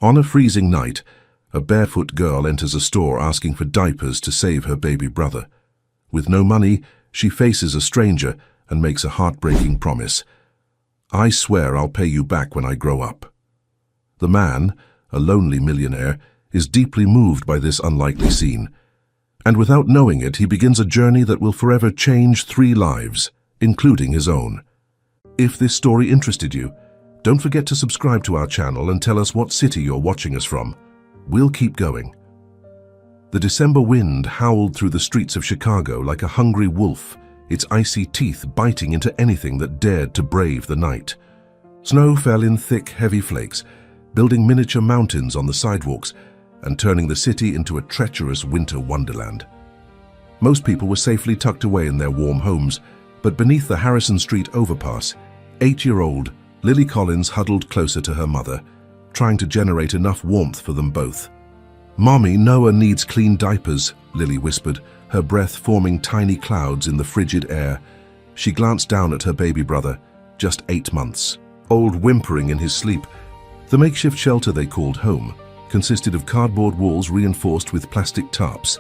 On a freezing night, a barefoot girl enters a store asking for diapers to save her baby brother. With no money, she faces a stranger and makes a heartbreaking promise. "I swear I'll pay you back when I grow up." The man, a lonely millionaire, is deeply moved by this unlikely scene. And without knowing it, he begins a journey that will forever change 3 lives, including his own. If this story interested you, don't forget to subscribe to our channel and tell us what city you're watching us from. We'll keep going. The December wind howled through the streets of Chicago like a hungry wolf, its icy teeth biting into anything that dared to brave the night. Snow fell in thick, heavy flakes, building miniature mountains on the sidewalks and turning the city into a treacherous winter wonderland. Most people were safely tucked away in their warm homes, but beneath the Harrison Street overpass, 8-year-old Lily Collins huddled closer to her mother, trying to generate enough warmth for them both. "Mommy, Noah needs clean diapers," Lily whispered, her breath forming tiny clouds in the frigid air. She glanced down at her baby brother, just 8 months, old, whimpering in his sleep. The makeshift shelter they called home consisted of cardboard walls reinforced with plastic tarps,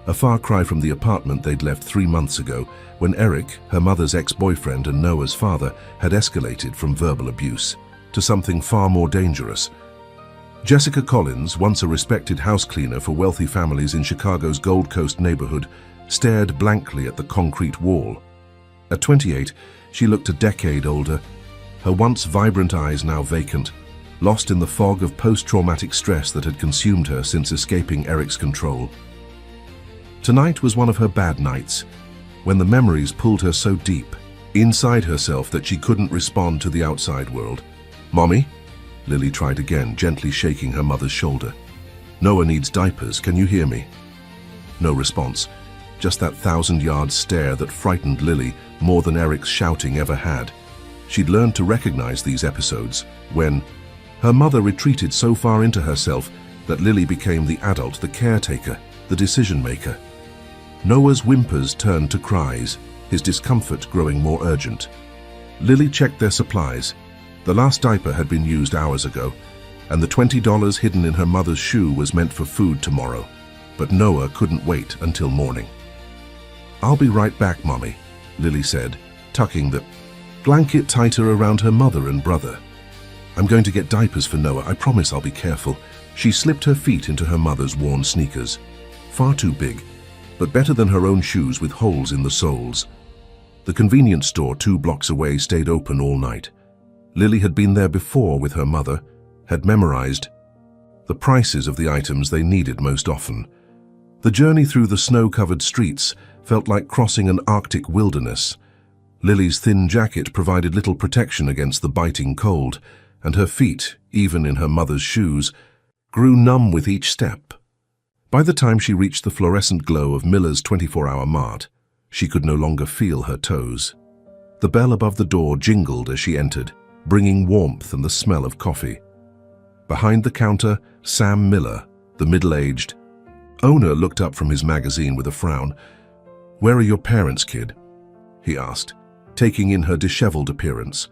a far cry from the apartment they'd left 3 months ago, when Eric, her mother's ex-boyfriend and Noah's father, had escalated from verbal abuse to something far more dangerous. Jessica Collins, once a respected house cleaner for wealthy families in Chicago's Gold Coast neighborhood, stared blankly at the concrete wall. At 28, she looked a decade older, her once vibrant eyes now vacant, lost in the fog of post-traumatic stress that had consumed her since escaping Eric's control. Tonight was one of her bad nights, when the memories pulled her so deep, inside herself, that she couldn't respond to the outside world. "Mommy?" Lily tried again, gently shaking her mother's shoulder. "Noah needs diapers, can you hear me?" No response, just that 1,000-yard stare that frightened Lily more than Eric's shouting ever had. She'd learned to recognize these episodes when her mother retreated so far into herself that Lily became the adult, the caretaker, the decision-maker. Noah's whimpers turned to cries, his discomfort growing more urgent. Lily checked their supplies. The last diaper had been used hours ago, and the $20 hidden in her mother's shoe was meant for food tomorrow. But Noah couldn't wait until morning. "I'll be right back, Mommy," Lily said, tucking the blanket tighter around her mother and brother. "I'm going to get diapers for Noah. I promise I'll be careful." She slipped her feet into her mother's worn sneakers. Far too big, but better than her own shoes with holes in the soles. The convenience store 2 blocks away stayed open all night. Lily had been there before with her mother, had memorized the prices of the items they needed most often. The journey through the snow-covered streets felt like crossing an Arctic wilderness. Lily's thin jacket provided little protection against the biting cold, and her feet, even in her mother's shoes, grew numb with each step. By the time she reached the fluorescent glow of Miller's 24-hour mart, she could no longer feel her toes. The bell above the door jingled as she entered, bringing warmth and the smell of coffee. Behind the counter, Sam Miller, the middle-aged owner, looked up from his magazine with a frown. "Where are your parents, kid?" he asked, taking in her disheveled appearance.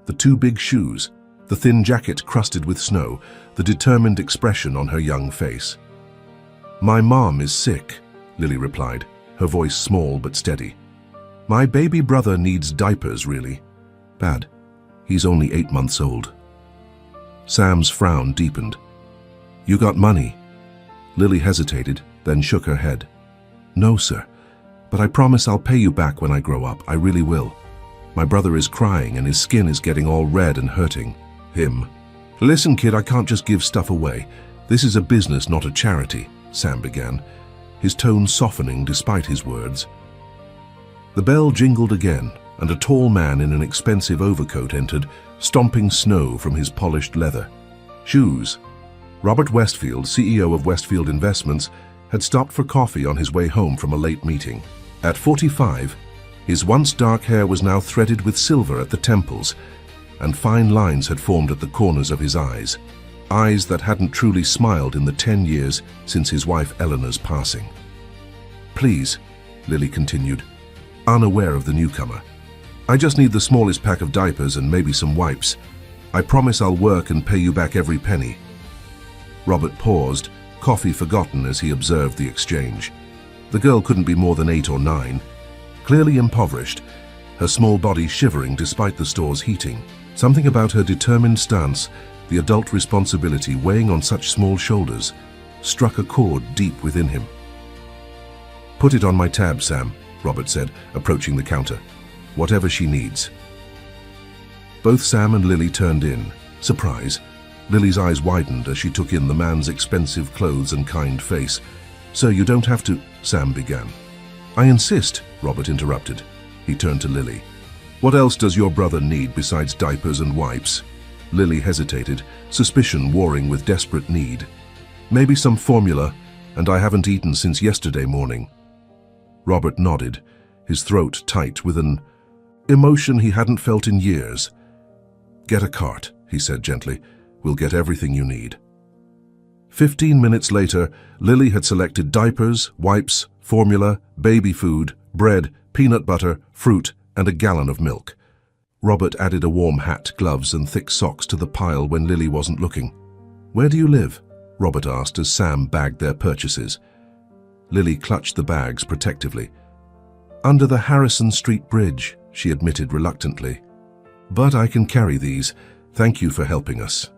The 2 big shoes, the thin jacket crusted with snow, the determined expression on her young face. "My mom is sick," Lily replied, her voice small but steady. "My baby brother needs diapers, really bad. He's only 8 months old." Sam's frown deepened. "You got money?" Lily hesitated, then shook her head. "No, sir, but I promise I'll pay you back when I grow up. I really will. My brother is crying and his skin is getting all red and hurting him." "Listen, kid, I can't just give stuff away. This is a business, not a charity," Sam began, his tone softening despite his words. The bell jingled again, and a tall man in an expensive overcoat entered, stomping snow from his polished leather shoes. Robert Westfield, CEO of Westfield Investments, had stopped for coffee on his way home from a late meeting. At 45, his once dark hair was now threaded with silver at the temples, and fine lines had formed at the corners of his eyes that hadn't truly smiled in the 10 years since his wife Eleanor's passing. "Please," Lily continued, unaware of the newcomer, "I just need the smallest pack of diapers and maybe some wipes. I promise I'll work and pay you back every penny." Robert paused, coffee forgotten as he observed the exchange. The girl couldn't be more than 8 or 9, clearly impoverished, her small body shivering despite the store's heating. Something about her determined stance, the adult responsibility weighing on such small shoulders, struck a chord deep within him. "Put it on my tab, Sam," Robert said, approaching the counter. "Whatever she needs." Both Sam and Lily turned in. Surprise. Lily's eyes widened as she took in the man's expensive clothes and kind face. "Sir, you don't have to," Sam began. "I insist," Robert interrupted. He turned to Lily. "What else does your brother need besides diapers and wipes?" Lily hesitated, suspicion warring with desperate need. "Maybe some formula, and I haven't eaten since yesterday morning." Robert nodded, his throat tight with an emotion he hadn't felt in years. "Get a cart," he said gently. "We'll get everything you need." 15 minutes later, Lily had selected diapers, wipes, formula, baby food, bread, peanut butter, fruit, and a gallon of milk. Robert added a warm hat, gloves, and thick socks to the pile when Lily wasn't looking. "Where do you live?" Robert asked as Sam bagged their purchases. Lily clutched the bags protectively. "Under the Harrison Street Bridge," she admitted reluctantly. "But I can carry these. Thank you for helping us."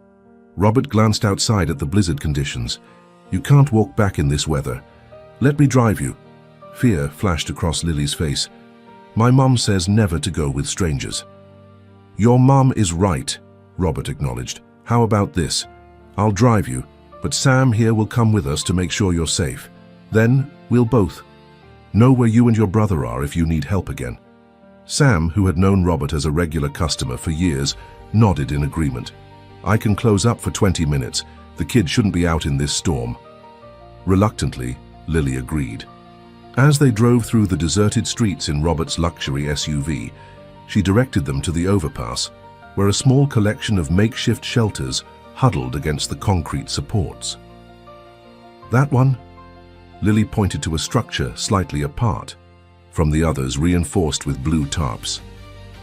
Robert glanced outside at the blizzard conditions. "You can't walk back in this weather. Let me drive you." Fear flashed across Lily's face. "My mom says never to go with strangers." "Your mom is right," Robert acknowledged. "How about this? I'll drive you, but Sam here will come with us to make sure you're safe. Then we'll both know where you and your brother are if you need help again." Sam, who had known Robert as a regular customer for years, nodded in agreement. "I can close up for 20 minutes. The kids shouldn't be out in this storm." Reluctantly, Lily agreed. As they drove through the deserted streets in Robert's luxury SUV, she directed them to the overpass, where a small collection of makeshift shelters huddled against the concrete supports. "That one?" Lily pointed to a structure slightly apart from the others, reinforced with blue tarps.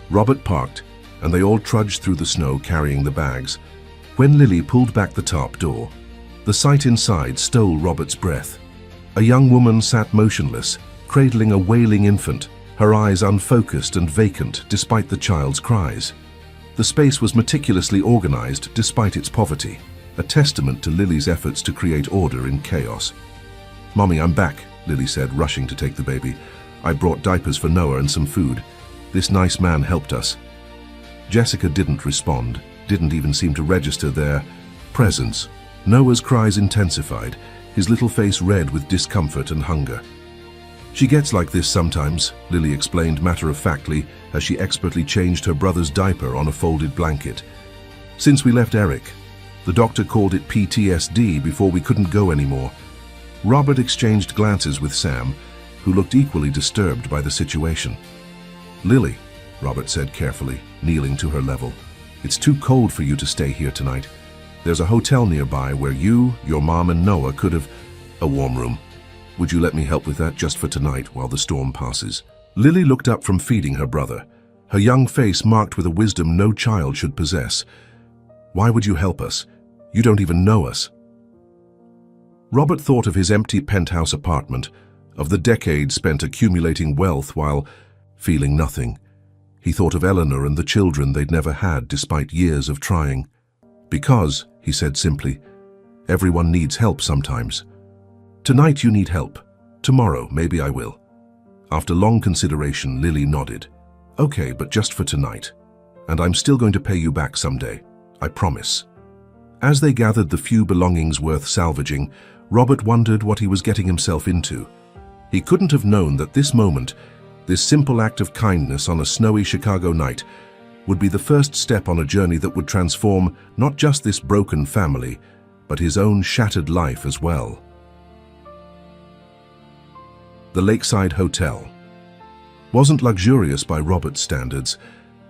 Robert parked, and they all trudged through the snow carrying the bags. When Lily pulled back the tarp door, the sight inside stole Robert's breath. A young woman sat motionless, cradling a wailing infant, her eyes unfocused and vacant despite the child's cries. The space was meticulously organized despite its poverty, a testament to Lily's efforts to create order in chaos. "Mommy, I'm back," Lily said, rushing to take the baby. "I brought diapers for Noah and some food. This nice man helped us." Jessica didn't respond, didn't even seem to register their presence. Noah's cries intensified, his little face red with discomfort and hunger. "She gets like this sometimes," Lily explained matter-of-factly as she expertly changed her brother's diaper on a folded blanket. "Since we left Eric, the doctor called it PTSD before we couldn't go anymore." Robert exchanged glances with Sam, who looked equally disturbed by the situation. "Lily," Robert said carefully, kneeling to her level, "it's too cold for you to stay here tonight. There's a hotel nearby where you, your mom, and Noah could have a warm room. Would you let me help with that just for tonight while the storm passes?" Lily looked up from feeding her brother, her young face marked with a wisdom no child should possess. "Why would you help us? You don't even know us." Robert thought of his empty penthouse apartment, of the decades spent accumulating wealth while feeling nothing. He thought of Eleanor and the children they'd never had despite years of trying. "Because," he said simply, "everyone needs help sometimes. Tonight you need help. Tomorrow maybe I will." After long consideration, Lily nodded. "Okay, but just for tonight. And I'm still going to pay you back someday. I promise." As they gathered the few belongings worth salvaging, Robert wondered what he was getting himself into. He couldn't have known that this moment, this simple act of kindness on a snowy Chicago night, would be the first step on a journey that would transform not just this broken family, but his own shattered life as well. The Lakeside Hotel wasn't luxurious by Robert's standards,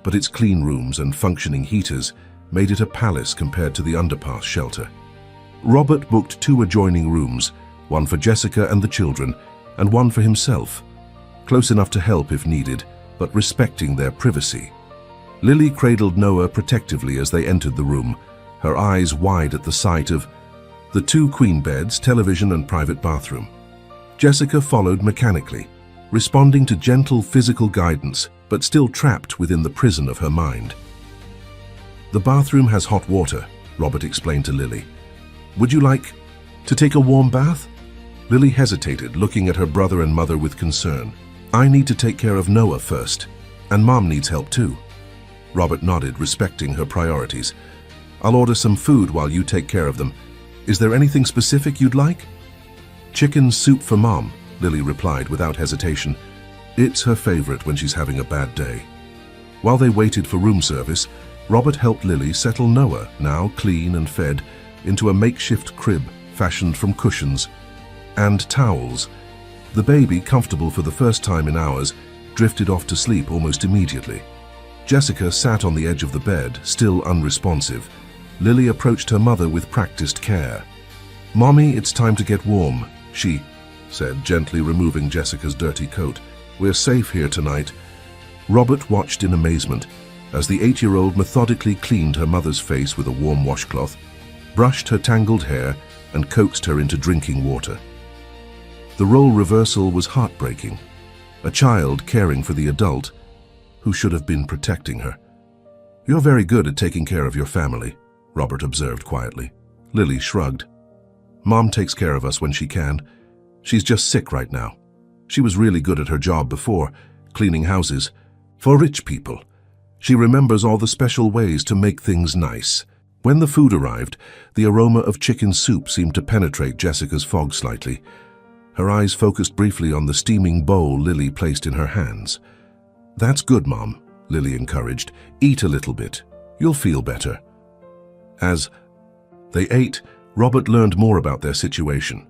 but its clean rooms and functioning heaters made it a palace compared to the underpass shelter. Robert booked 2 adjoining rooms, one for Jessica and the children, and one for himself, close enough to help if needed, but respecting their privacy. Lily cradled Noah protectively as they entered the room, her eyes wide at the sight of The 2 queen beds, television and private bathroom. Jessica followed mechanically, responding to gentle physical guidance, but still trapped within the prison of her mind. The bathroom has hot water, Robert explained to Lily. Would you like to take a warm bath? Lily hesitated, looking at her brother and mother with concern. I need to take care of Noah first, and Mom needs help too. Robert nodded, respecting her priorities. I'll order some food while you take care of them. Is there anything specific you'd like? Chicken soup for Mom, Lily replied without hesitation. It's her favorite when she's having a bad day. While they waited for room service, Robert helped Lily settle Noah, now clean and fed, into a makeshift crib fashioned from cushions and towels. The baby, comfortable for the first time in hours, drifted off to sleep almost immediately. Jessica sat on the edge of the bed, still unresponsive. Lily approached her mother with practiced care. Mommy, it's time to get warm, she said, gently removing Jessica's dirty coat. We're safe here tonight. Robert watched in amazement as the 8-year-old methodically cleaned her mother's face with a warm washcloth, brushed her tangled hair, and coaxed her into drinking water. The role reversal was heartbreaking. A child caring for the adult who should have been protecting her. You're very good at taking care of your family, Robert observed quietly. Lily shrugged. Mom takes care of us when she can. She's just sick right now. She was really good at her job before, cleaning houses for rich people. She remembers all the special ways to make things nice. When the food arrived, the aroma of chicken soup seemed to penetrate Jessica's fog slightly. Her eyes focused briefly on the steaming bowl Lily placed in her hands. That's good, Mom, Lily encouraged. Eat a little bit. You'll feel better. As they ate, Robert learned more about their situation.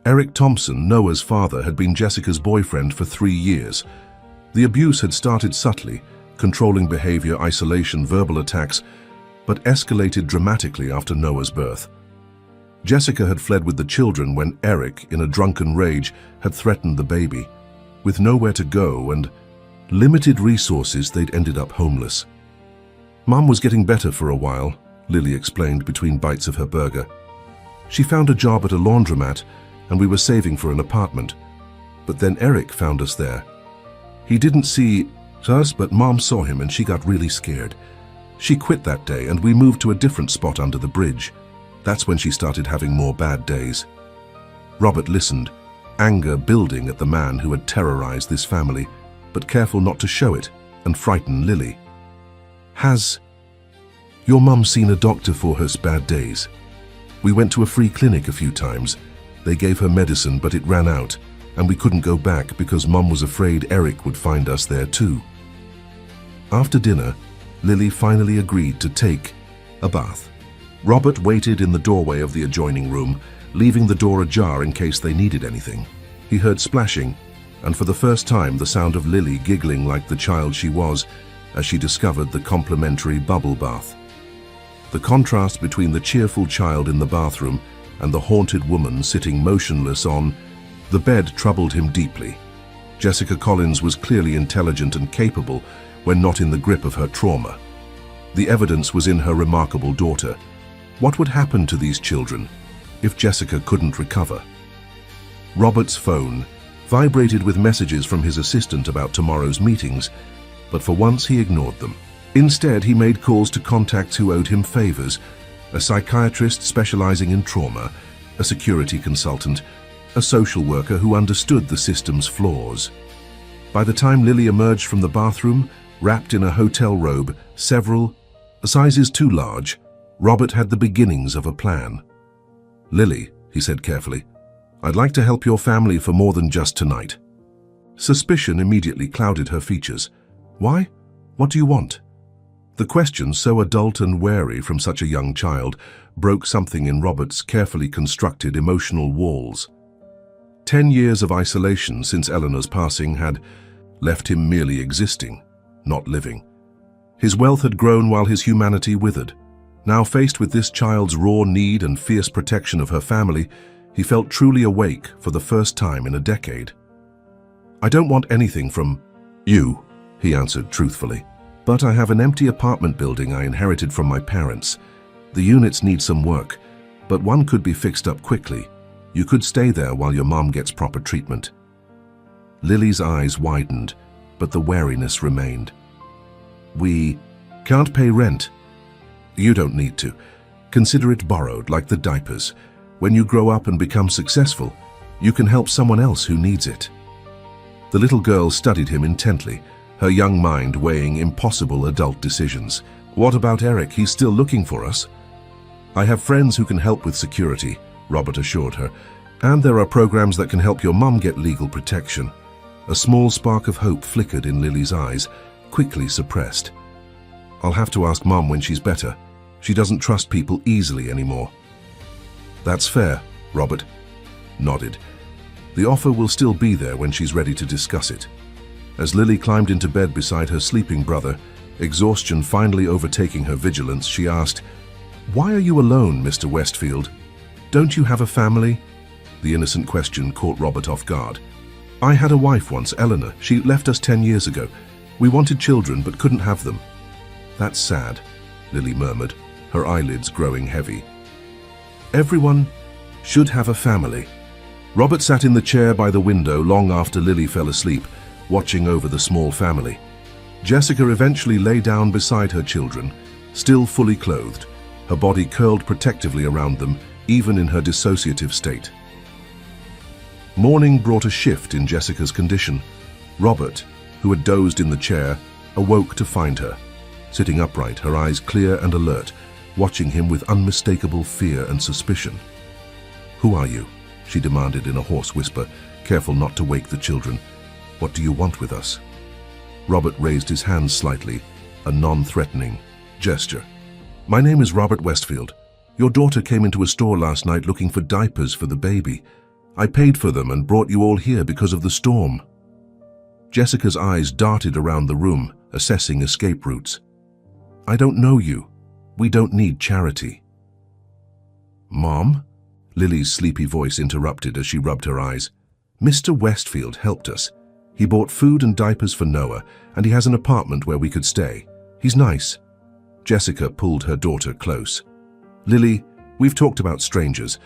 Eric Thompson, Noah's father, had been Jessica's boyfriend for 3 years. The abuse had started subtly, controlling behavior, isolation, verbal attacks, but escalated dramatically after Noah's birth. Jessica had fled with the children when Eric, in a drunken rage, had threatened the baby. With nowhere to go and limited resources, they'd ended up homeless. Mom was getting better for a while, Lily explained between bites of her burger. She found a job at a laundromat, and we were saving for an apartment. But then Eric found us there. He didn't see us, but Mom saw him and she got really scared. She quit that day and we moved to a different spot under the bridge. That's when she started having more bad days. Robert listened, anger building at the man who had terrorized this family, but careful not to show it and frighten Lily. Has your mum seen a doctor for her bad days? We went to a free clinic a few times. They gave her medicine, but it ran out, and we couldn't go back because Mum was afraid Eric would find us there too. After dinner, Lily finally agreed to take a bath. Robert waited in the doorway of the adjoining room, leaving the door ajar in case they needed anything. He heard splashing, and for the first time the sound of Lily giggling like the child she was as she discovered the complimentary bubble bath. The contrast between the cheerful child in the bathroom and the haunted woman sitting motionless on the bed troubled him deeply. Jessica Collins was clearly intelligent and capable when not in the grip of her trauma. The evidence was in her remarkable daughter. What would happen to these children if Jessica couldn't recover? Robert's phone vibrated with messages from his assistant about tomorrow's meetings, but for once he ignored them. Instead, he made calls to contacts who owed him favors: a psychiatrist specializing in trauma, a security consultant, a social worker who understood the system's flaws. By the time Lily emerged from the bathroom, wrapped in a hotel robe, several sizes too large, Robert had the beginnings of a plan. Lily, he said carefully, I'd like to help your family for more than just tonight. Suspicion immediately clouded her features. Why? What do you want? The question, so adult and wary from such a young child, broke something in Robert's carefully constructed emotional walls. 10 years of isolation since Eleanor's passing had left him merely existing, not living. His wealth had grown while his humanity withered. Now faced with this child's raw need and fierce protection of her family, he felt truly awake for the first time in a decade. I don't want anything from you, he answered truthfully. But I have an empty apartment building I inherited from my parents. The units need some work. but one could be fixed up quickly. You could stay there while your mom gets proper treatment." Lily's eyes widened, but the wariness remained. "We can't pay rent." "You don't need to. Consider it borrowed, like the diapers. When you grow up and become successful, you can help someone else who needs it." The little girl studied him intently, her young mind weighing impossible adult decisions. "What about Eric? He's still looking for us?" "I have friends who can help with security," Robert assured her, "and there are programs that can help your mum get legal protection." A small spark of hope flickered in Lily's eyes, quickly suppressed. "I'll have to ask Mum when she's better. She doesn't trust people easily anymore." "That's fair," Robert nodded. "The offer will still be there when she's ready to discuss it." As Lily climbed into bed beside her sleeping brother, exhaustion finally overtaking her vigilance, she asked, "Why are you alone, Mr. Westfield? Don't you have a family?" The innocent question caught Robert off guard. "I had a wife once, Eleanor. She left us 10 years ago. We wanted children but couldn't have them." "That's sad," Lily murmured, her eyelids growing heavy. "Everyone should have a family." Robert sat in the chair by the window long after Lily fell asleep, watching over the small family. Jessica eventually lay down beside her children, still fully clothed, her body curled protectively around them, even in her dissociative state. Morning brought a shift in Jessica's condition. Robert, who had dozed in the chair, awoke to find her, sitting upright, her eyes clear and alert, watching him with unmistakable fear and suspicion. "Who are you?" she demanded in a hoarse whisper, careful not to wake the children. "What do you want with us?" Robert raised his hands slightly, a non-threatening gesture. "My name is Robert Westfield. Your daughter came into a store last night looking for diapers for the baby. I paid for them and brought you all here because of the storm." Jessica's eyes darted around the room, assessing escape routes. "I don't know you. We don't need charity." "Mom?" Lily's sleepy voice interrupted as she rubbed her eyes. "Mr. Westfield helped us. He bought food and diapers for Noah, and he has an apartment where we could stay. He's nice." Jessica pulled her daughter close. "Lily, we've talked about strangers.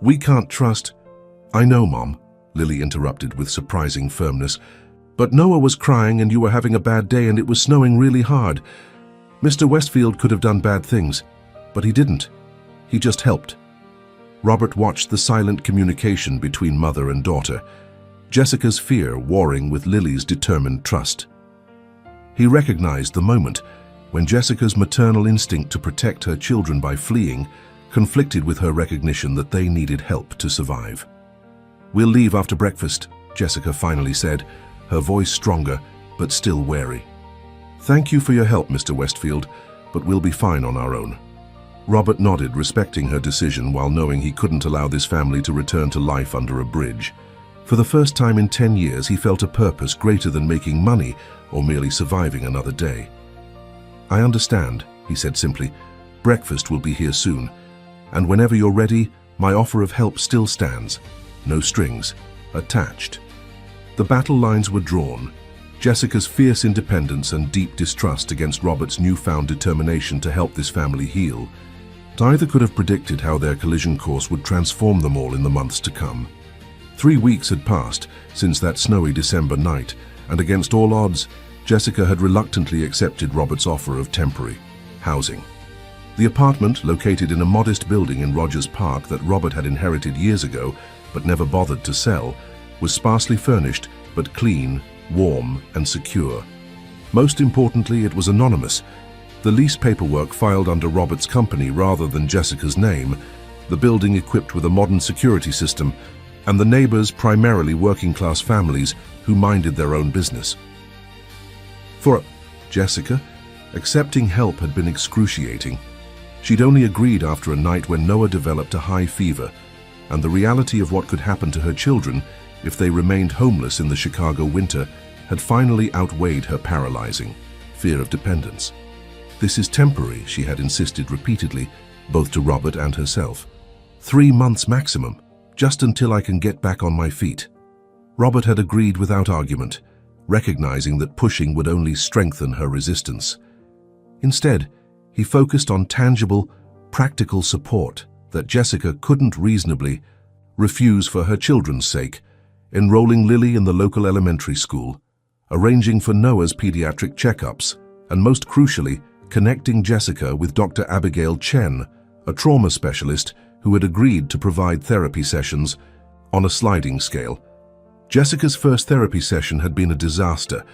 We can't trust—" "I know, Mom," Lily interrupted with surprising firmness. "But Noah was crying and you were having a bad day and it was snowing really hard. Mr. Westfield could have done bad things, but he didn't. He just helped." Robert watched the silent communication between mother and daughter, Jessica's fear warring with Lily's determined trust. He recognized the moment when Jessica's maternal instinct to protect her children by fleeing conflicted with her recognition that they needed help to survive. "We'll leave after breakfast," Jessica finally said, her voice stronger but still wary. "Thank you for your help, Mr. Westfield, but we'll be fine on our own." Robert nodded, respecting her decision while knowing he couldn't allow this family to return to life under a bridge. For the first time in 10 years, he felt a purpose greater than making money or merely surviving another day. "I understand," he said simply. "Breakfast will be here soon, and whenever you're ready, my offer of help still stands. No strings attached." The battle lines were drawn, Jessica's fierce independence and deep distrust against Robert's newfound determination to help this family heal. Neither could have predicted how their collision course would transform them all in the months to come. 3 weeks had passed since that snowy December night, and against all odds, Jessica had reluctantly accepted Robert's offer of temporary housing. The apartment, located in a modest building in Rogers Park that Robert had inherited years ago but never bothered to sell, was sparsely furnished but clean, warm, and secure. Most importantly, it was anonymous. The lease paperwork filed under Robert's company rather than Jessica's name, the building equipped with a modern security system, and the neighbors primarily working-class families who minded their own business. For Jessica, accepting help had been excruciating. She'd only agreed after a night when Noah developed a high fever, and the reality of what could happen to her children if they remained homeless in the Chicago winter had finally outweighed her paralyzing fear of dependence. "This is temporary," she had insisted repeatedly, both to Robert and herself. 3 months maximum, just until I can get back on my feet." Robert had agreed without argument, recognizing that pushing would only strengthen her resistance. Instead, he focused on tangible, practical support, that Jessica couldn't reasonably refuse for her children's sake, enrolling Lily in the local elementary school, arranging for Noah's pediatric checkups, and most crucially, connecting Jessica with Dr. Abigail Chen, a trauma specialist who had agreed to provide therapy sessions on a sliding scale. Jessica's first therapy session had been a disaster.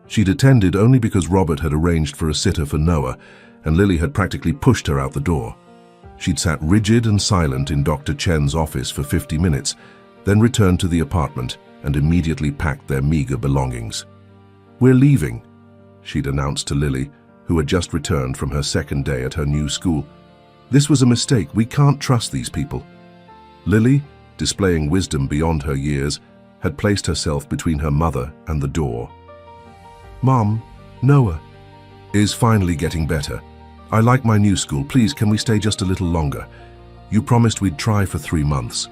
She'd attended only because Robert had arranged for a sitter for Noah, and Lily had practically pushed her out the door. She'd sat rigid and silent in Dr. Chen's office for 50 minutes, then returned to the apartment and immediately packed their meager belongings. "We're leaving," she'd announced to Lily, who had just returned from her second day at her new school. "This was a mistake. We can't trust these people." Lily, displaying wisdom beyond her years, had placed herself between her mother and the door. "Mom, Noah is finally getting better. I like my new school. Please, can we stay just a little longer? You promised we'd try for 3 months."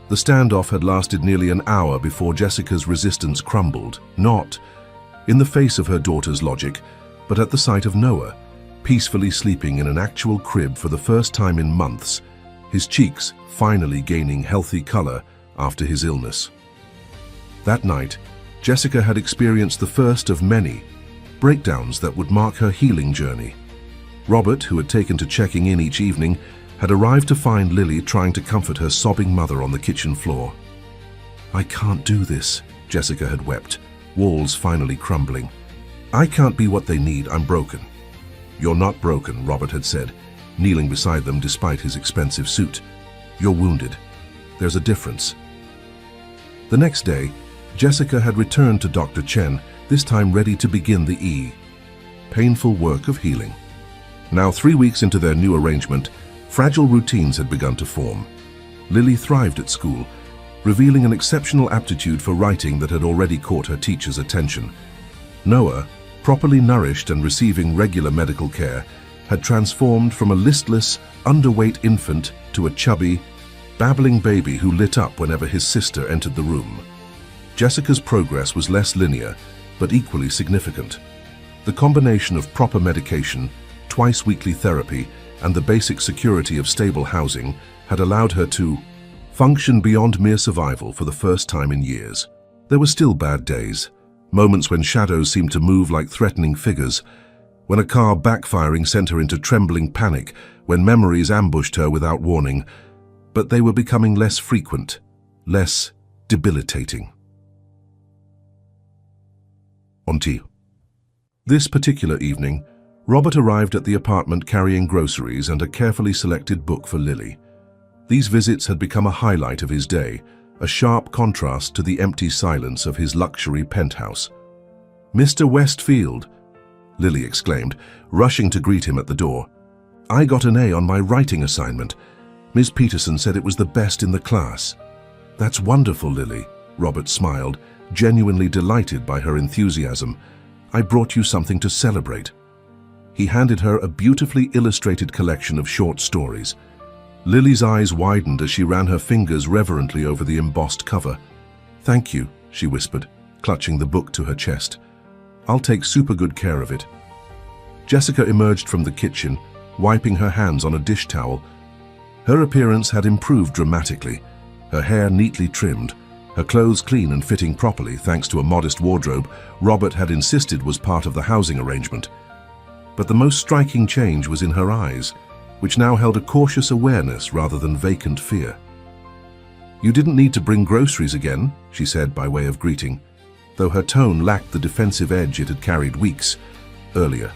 The standoff had lasted nearly an hour before Jessica's resistance crumbled, not in the face of her daughter's logic, but at the sight of Noah, peacefully sleeping in an actual crib for the first time in months, his cheeks finally gaining healthy color after his illness. That night, Jessica had experienced the first of many breakdowns that would mark her healing journey. Robert, who had taken to checking in each evening, had arrived to find Lily trying to comfort her sobbing mother on the kitchen floor. "I can't do this," Jessica had wept, walls finally crumbling. "I can't be what they need. I'm broken." "You're not broken," Robert had said, kneeling beside them despite his expensive suit. "You're wounded. There's a difference." The next day, Jessica had returned to Dr. Chen, this time ready to begin the painful work of healing. Now, 3 weeks into their new arrangement, fragile routines had begun to form. Lily thrived at school, revealing an exceptional aptitude for writing that had already caught her teacher's attention. Noah, properly nourished and receiving regular medical care, had transformed from a listless, underweight infant to a chubby, babbling baby who lit up whenever his sister entered the room. Jessica's progress was less linear, but equally significant. The combination of proper medication, twice-weekly therapy, and the basic security of stable housing had allowed her to function beyond mere survival for the first time in years. There were still bad days, moments when shadows seemed to move like threatening figures, when a car backfiring sent her into trembling panic, when memories ambushed her without warning, but they were becoming less frequent, less debilitating. On tea. This particular evening, Robert arrived at the apartment carrying groceries and a carefully selected book for Lily. These visits had become a highlight of his day, a sharp contrast to the empty silence of his luxury penthouse. "Mr. Westfield," Lily exclaimed, rushing to greet him at the door. "I got an A on my writing assignment. Ms. Peterson said it was the best in the class." "That's wonderful, Lily," Robert smiled, genuinely delighted by her enthusiasm. "I brought you something to celebrate." He handed her a beautifully illustrated collection of short stories. Lily's eyes widened as she ran her fingers reverently over the embossed cover. "Thank you," she whispered, clutching the book to her chest. "I'll take super good care of it." Jessica emerged from the kitchen, wiping her hands on a dish towel. Her appearance had improved dramatically, her hair neatly trimmed, her clothes clean and fitting properly thanks to a modest wardrobe Robert had insisted was part of the housing arrangement. But the most striking change was in her eyes, which now held a cautious awareness rather than vacant fear. "You didn't need to bring groceries again," she said by way of greeting, though her tone lacked the defensive edge it had carried weeks earlier.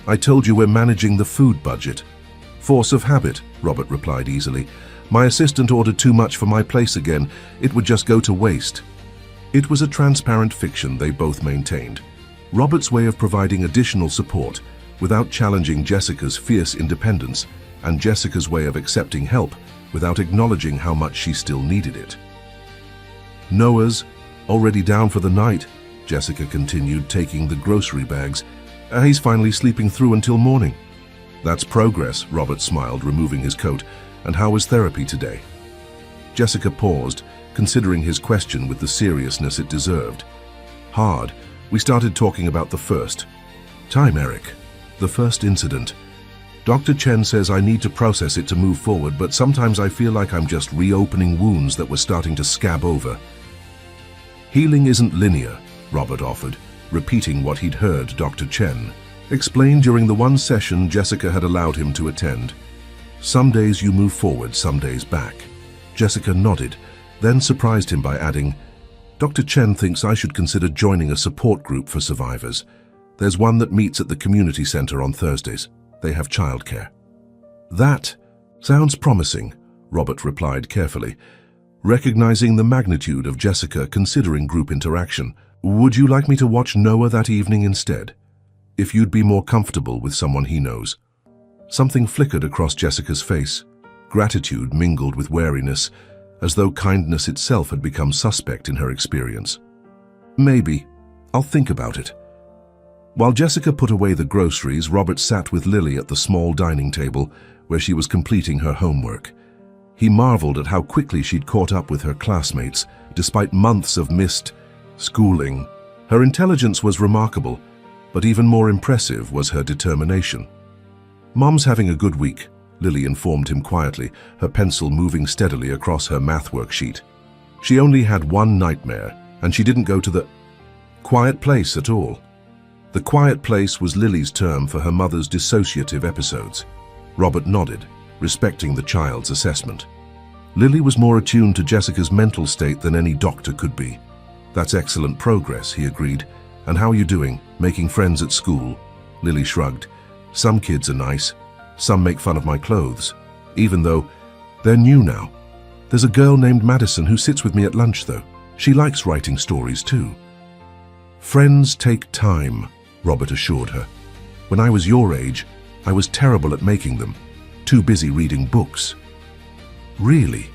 "I told you we're managing the food budget." "Force of habit," Robert replied easily. "My assistant ordered too much for my place again. It would just go to waste." It was a transparent fiction they both maintained. Robert's way of providing additional support without challenging Jessica's fierce independence, and Jessica's way of accepting help without acknowledging how much she still needed it. "Noah's already down for the night," Jessica continued, taking the grocery bags. "He's finally sleeping through until morning." "That's progress," Robert smiled, removing his coat. "And how was therapy today?" Jessica paused, considering his question with the seriousness it deserved. "Hard. We started talking about the first time, Eric. The first incident. Dr. Chen says I need to process it to move forward, but sometimes I feel like I'm just reopening wounds that were starting to scab over. Healing isn't linear, Robert offered, repeating what he'd heard Dr. Chen explain during the one session Jessica had allowed him to attend. Some days you move forward, some days back. Jessica nodded, then surprised him by adding, Dr. Chen thinks I should consider joining a support group for survivors. There's one that meets at the community center on Thursdays. They have childcare. That sounds promising, Robert replied carefully, recognizing the magnitude of Jessica considering group interaction. Would you like me to watch Noah that evening instead? If you'd be more comfortable with someone he knows. Something flickered across Jessica's face. Gratitude mingled with wariness, as though kindness itself had become suspect in her experience. Maybe. I'll think about it. While Jessica put away the groceries, Robert sat with Lily at the small dining table where she was completing her homework. He marveled at how quickly she'd caught up with her classmates, despite months of missed schooling. Her intelligence was remarkable, but even more impressive was her determination. Mom's having a good week, Lily informed him quietly, her pencil moving steadily across her math worksheet. She only had one nightmare, and she didn't go to the quiet place at all. The quiet place was Lily's term for her mother's dissociative episodes. Robert nodded, respecting the child's assessment. Lily was more attuned to Jessica's mental state than any doctor could be. That's excellent progress, he agreed. And how are you doing? Making friends at school? Lily shrugged. Some kids are nice. Some make fun of my clothes, even though they're new now. There's a girl named Madison who sits with me at lunch, though. She likes writing stories, too. Friends take time, Robert assured her. When I was your age, I was terrible at making them, too busy reading books. Really?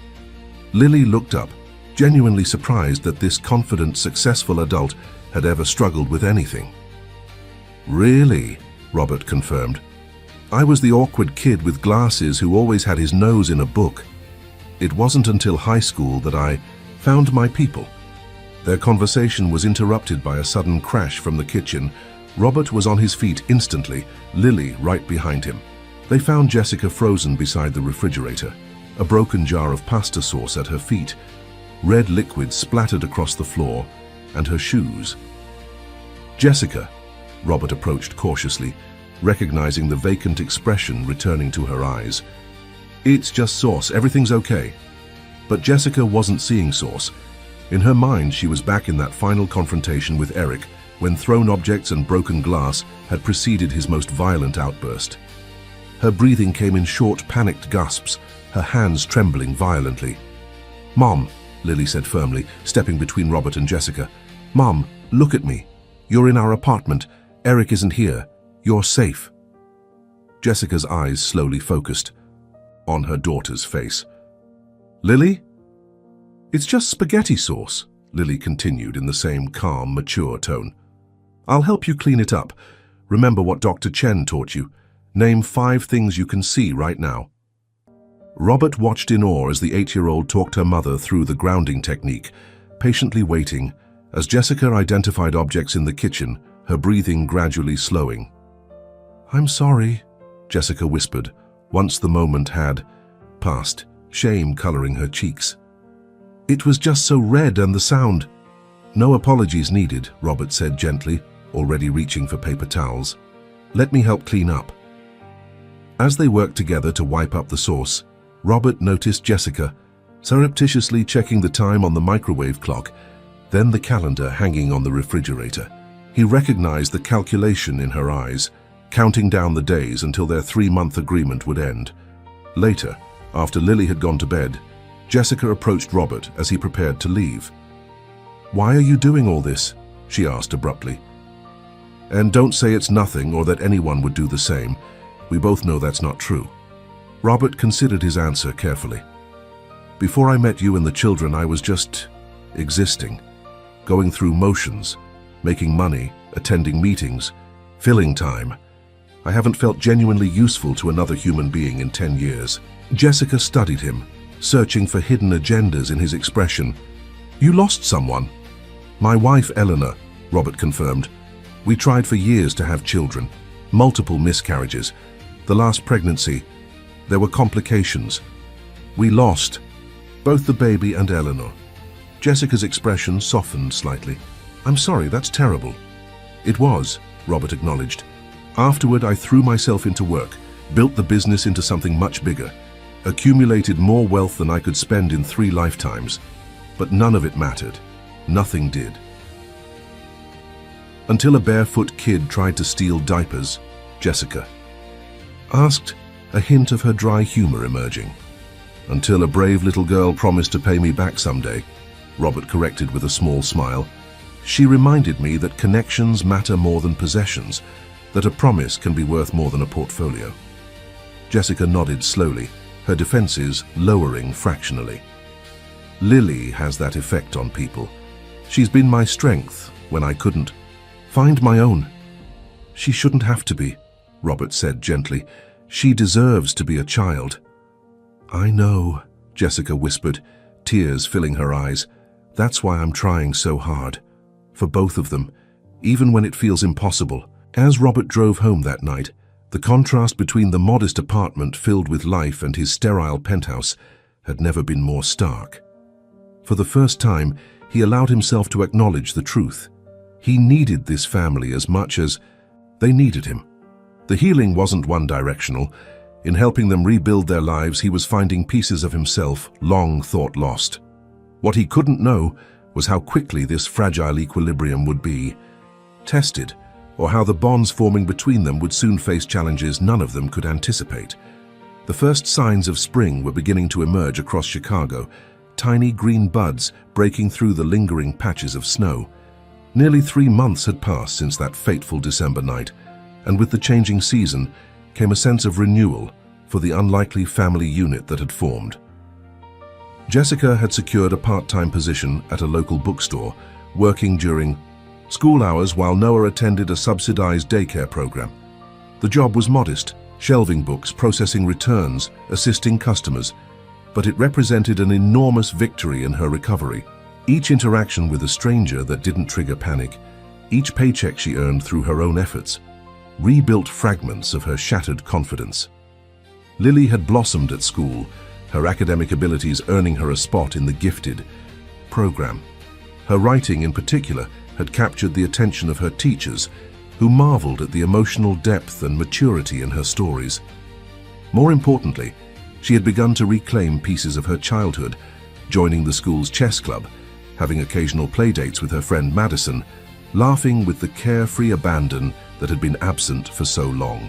Lily looked up, genuinely surprised that this confident, successful adult had ever struggled with anything. Really? Robert confirmed. I was the awkward kid with glasses who always had his nose in a book. It wasn't until high school that I found my people. Their conversation was interrupted by a sudden crash from the kitchen. Robert was on his feet instantly, Lily right behind him. They found Jessica frozen beside the refrigerator, a broken jar of pasta sauce at her feet, red liquid splattered across the floor, and her shoes. Jessica, Robert approached cautiously, recognizing the vacant expression returning to her eyes. It's just sauce, everything's okay. But Jessica wasn't seeing sauce. In her mind, she was back in that final confrontation with Eric, when thrown objects and broken glass had preceded his most violent outburst. Her breathing came in short, panicked gasps, her hands trembling violently. Mom, Lily said firmly, stepping between Robert and Jessica. Mom, look at me. You're in our apartment. Eric isn't here. You're safe. Jessica's eyes slowly focused on her daughter's face. Lily? It's just spaghetti sauce, Lily continued in the same calm, mature tone. I'll help you clean it up. Remember what Dr. Chen taught you. Name 5 things you can see right now. Robert watched in awe as the 8-year-old talked her mother through the grounding technique, patiently waiting as Jessica identified objects in the kitchen, her breathing gradually slowing. I'm sorry, Jessica whispered, once the moment had passed, shame coloring her cheeks. It was just so red and the sound. No apologies needed, Robert said gently, already reaching for paper towels. Let me help clean up. As they worked together to wipe up the sauce, Robert noticed Jessica surreptitiously checking the time on the microwave clock, then the calendar hanging on the refrigerator. He recognized the calculation in her eyes, counting down the days until their 3-month agreement would end. Later, after Lily had gone to bed, Jessica approached Robert as he prepared to leave. Why are you doing all this? She asked abruptly. And don't say it's nothing or that anyone would do the same. We both know that's not true. Robert considered his answer carefully. Before I met you and the children, I was just existing, going through motions, making money, attending meetings, filling time. I haven't felt genuinely useful to another human being in 10 years. Jessica studied him, searching for hidden agendas in his expression. You lost someone. My wife, Eleanor, Robert confirmed. We tried for years to have children, multiple miscarriages. The last pregnancy, there were complications. We lost both the baby and Eleanor. Jessica's expression softened slightly. I'm sorry, that's terrible. It was, Robert acknowledged. Afterward, I threw myself into work, built the business into something much bigger, accumulated more wealth than I could spend in 3 lifetimes. But none of it mattered. Nothing did. Until a barefoot kid tried to steal diapers, Jessica asked, a hint of her dry humor emerging. Until a brave little girl promised to pay me back someday, Robert corrected with a small smile. She reminded me that connections matter more than possessions, that a promise can be worth more than a portfolio. Jessica nodded slowly, her defenses lowering fractionally. Lily has that effect on people. She's been my strength when I couldn't find my own. She shouldn't have to be, Robert said gently. She deserves to be a child. I know, Jessica whispered, tears filling her eyes. That's why I'm trying so hard. For both of them, even when it feels impossible. As Robert drove home that night, the contrast between the modest apartment filled with life and his sterile penthouse had never been more stark. For the first time, he allowed himself to acknowledge the truth. He needed this family as much as they needed him. The healing wasn't one-directional. In helping them rebuild their lives, he was finding pieces of himself long thought lost. What he couldn't know was how quickly this fragile equilibrium would be tested, or how the bonds forming between them would soon face challenges none of them could anticipate. The first signs of spring were beginning to emerge across Chicago, tiny green buds breaking through the lingering patches of snow. Nearly 3 months had passed since that fateful December night, and with the changing season came a sense of renewal for the unlikely family unit that had formed. Jessica had secured a part-time position at a local bookstore, working during school hours while Noah attended a subsidized daycare program. The job was modest, shelving books, processing returns, assisting customers, but it represented an enormous victory in her recovery. Each interaction with a stranger that didn't trigger panic, each paycheck she earned through her own efforts, rebuilt fragments of her shattered confidence. Lily had blossomed at school, her academic abilities earning her a spot in the gifted program. Her writing, in particular, had captured the attention of her teachers, who marveled at the emotional depth and maturity in her stories. More importantly, she had begun to reclaim pieces of her childhood, joining the school's chess club, having occasional playdates with her friend Madison, laughing with the carefree abandon that had been absent for so long.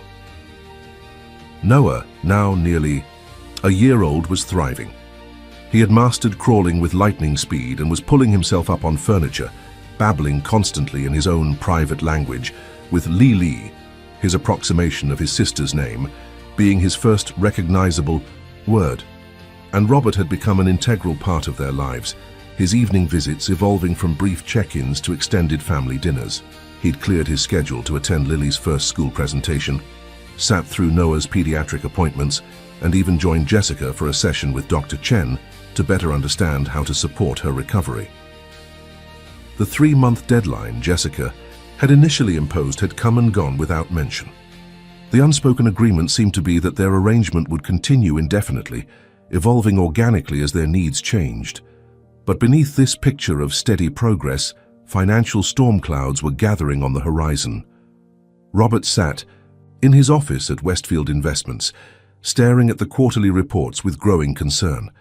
Noah, now nearly a year old, was thriving. He had mastered crawling with lightning speed and was pulling himself up on furniture, babbling constantly in his own private language, with Lily, his approximation of his sister's name, being his first recognizable word. And Robert had become an integral part of their lives, his evening visits evolving from brief check-ins to extended family dinners. He'd cleared his schedule to attend Lily's first school presentation, sat through Noah's pediatric appointments, and even joined Jessica for a session with Dr. Chen to better understand how to support her recovery. The 3-month deadline Jessica had initially imposed had come and gone without mention. The unspoken agreement seemed to be that their arrangement would continue indefinitely, evolving organically as their needs changed. But beneath this picture of steady progress, financial storm clouds were gathering on the horizon. Robert sat in his office at Westfield Investments, staring at the quarterly reports with growing concern.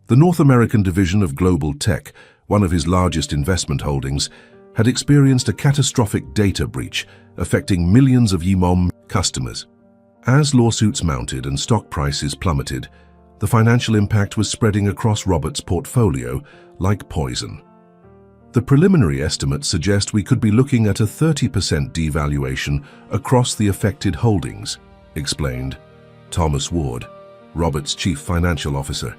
The North American division of Global Tech, one of his largest investment holdings, had experienced a catastrophic data breach affecting millions of YMOM customers. As lawsuits mounted and stock prices plummeted, the financial impact was spreading across Robert's portfolio like poison. The preliminary estimates suggest we could be looking at a 30% devaluation across the affected holdings, explained Thomas Ward, Robert's chief financial officer,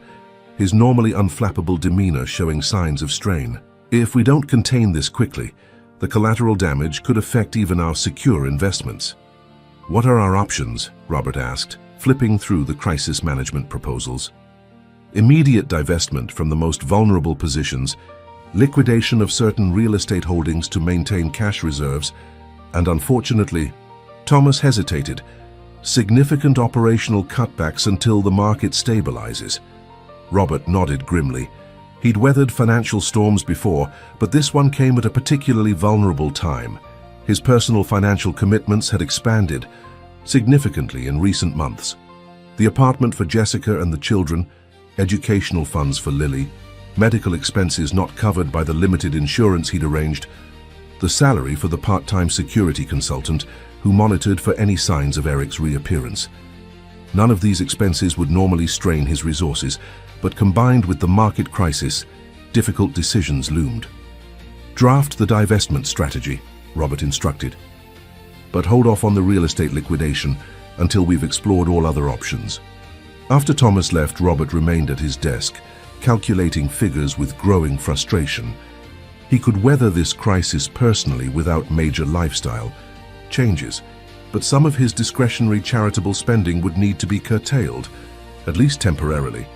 his normally unflappable demeanor showing signs of strain. If we don't contain this quickly, the collateral damage could affect even our secure investments. What are our options? Robert asked, flipping through the crisis management proposals. Immediate divestment from the most vulnerable positions, liquidation of certain real estate holdings to maintain cash reserves, and unfortunately, Thomas hesitated, Significant operational cutbacks until the market stabilizes. Robert nodded grimly. He'd weathered financial storms before, but this one came at a particularly vulnerable time. His personal financial commitments had expanded significantly in recent months. The apartment for Jessica and the children, educational funds for Lily, medical expenses not covered by the limited insurance he'd arranged, the salary for the part-time security consultant who monitored for any signs of Eric's reappearance. None of these expenses would normally strain his resources, but combined with the market crisis, difficult decisions loomed. Draft the divestment strategy, Robert instructed. But hold off on the real estate liquidation until we've explored all other options. After Thomas left, Robert remained at his desk, calculating figures with growing frustration. He could weather this crisis personally without major lifestyle changes, but some of his discretionary charitable spending would need to be curtailed, at least temporarily.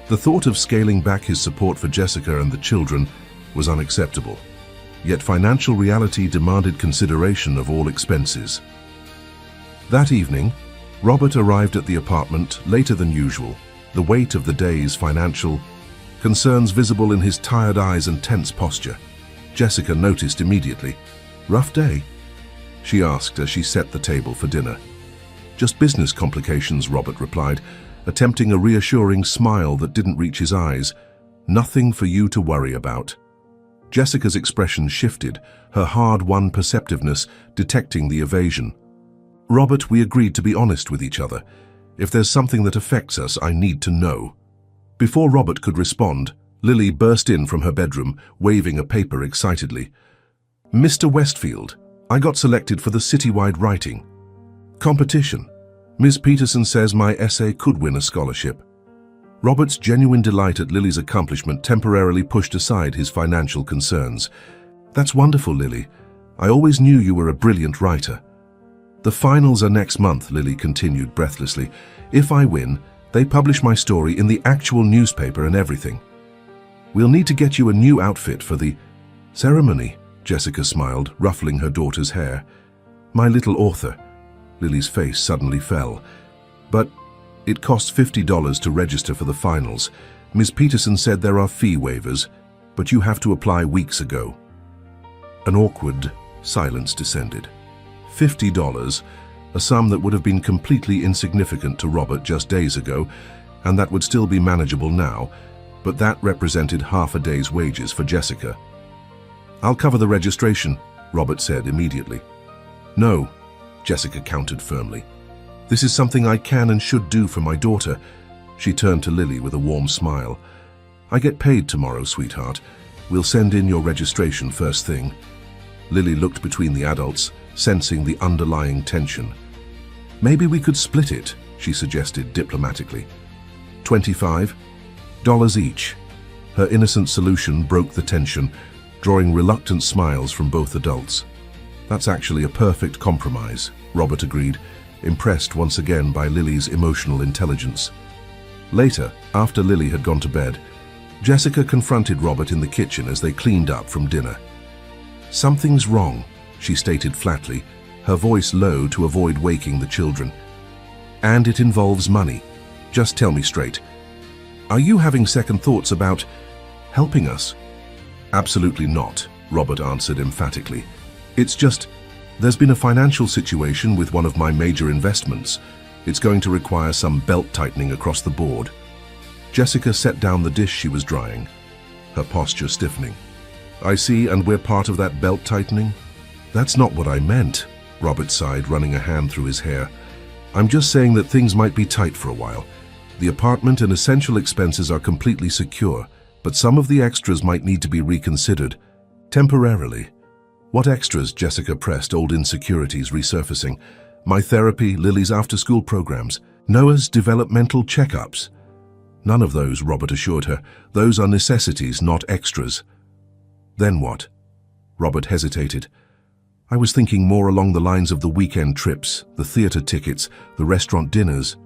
The thought of scaling back his support for Jessica and the children was unacceptable. Yet financial reality demanded consideration of all expenses. That evening, Robert arrived at the apartment later than usual, the weight of the day's financial concerns visible in his tired eyes and tense posture. Jessica noticed immediately. "Rough day?" she asked as she set the table for dinner. "Just business complications," Robert replied, attempting a reassuring smile that didn't reach his eyes. "Nothing for you to worry about." Jessica's expression shifted, her hard-won perceptiveness detecting the evasion. "Robert, we agreed to be honest with each other. If there's something that affects us, I need to know." Before Robert could respond, Lily burst in from her bedroom, waving a paper excitedly. "Mr. Westfield, I got selected for the citywide writing competition. Ms. Peterson says my essay could win a scholarship." Robert's genuine delight at Lily's accomplishment temporarily pushed aside his financial concerns. "That's wonderful, Lily. I always knew you were a brilliant writer." "The finals are next month," Lily continued breathlessly. "If I win, they publish my story in the actual newspaper and everything. We'll need to get you a new outfit for the ceremony," Jessica smiled, ruffling her daughter's hair. "My little author." Lily's face suddenly fell. "But it costs $50 to register for the finals. Ms. Peterson said there are fee waivers, but you have to apply weeks ago." An awkward silence descended. $50, a sum that would have been completely insignificant to Robert just days ago, and that would still be manageable now, but that represented half a day's wages for Jessica. "I'll cover the registration," Robert said immediately. "No," Jessica countered firmly. "This is something I can and should do for my daughter." She turned to Lily with a warm smile. "I get paid tomorrow, sweetheart. We'll send in your registration first thing." Lily looked between the adults, sensing the underlying tension. "Maybe we could split it," she suggested diplomatically. $25 each. Her innocent solution broke the tension, drawing reluctant smiles from both adults. "That's actually a perfect compromise," Robert agreed, impressed once again by Lily's emotional intelligence. Later, after Lily had gone to bed, Jessica confronted Robert in the kitchen as they cleaned up from dinner. "Something's wrong," she stated flatly, her voice low to avoid waking the children. "And it involves money. Just tell me straight. Are you having second thoughts about helping us?" "Absolutely not," Robert answered emphatically. "It's just, there's been a financial situation with one of my major investments. It's going to require some belt-tightening across the board." Jessica set down the dish she was drying, her posture stiffening. "I see, and we're part of that belt-tightening?" "That's not what I meant," Robert sighed, running a hand through his hair. "I'm just saying that things might be tight for a while. The apartment and essential expenses are completely secure, but some of the extras might need to be reconsidered. Temporarily." "What extras?" Jessica pressed, old insecurities resurfacing. "My therapy, Lily's after-school programs, Noah's developmental checkups." "None of those," Robert assured her. "Those are necessities, not extras." "Then what?" Robert hesitated. "I was thinking more along the lines of the weekend trips, the theater tickets, the restaurant dinners.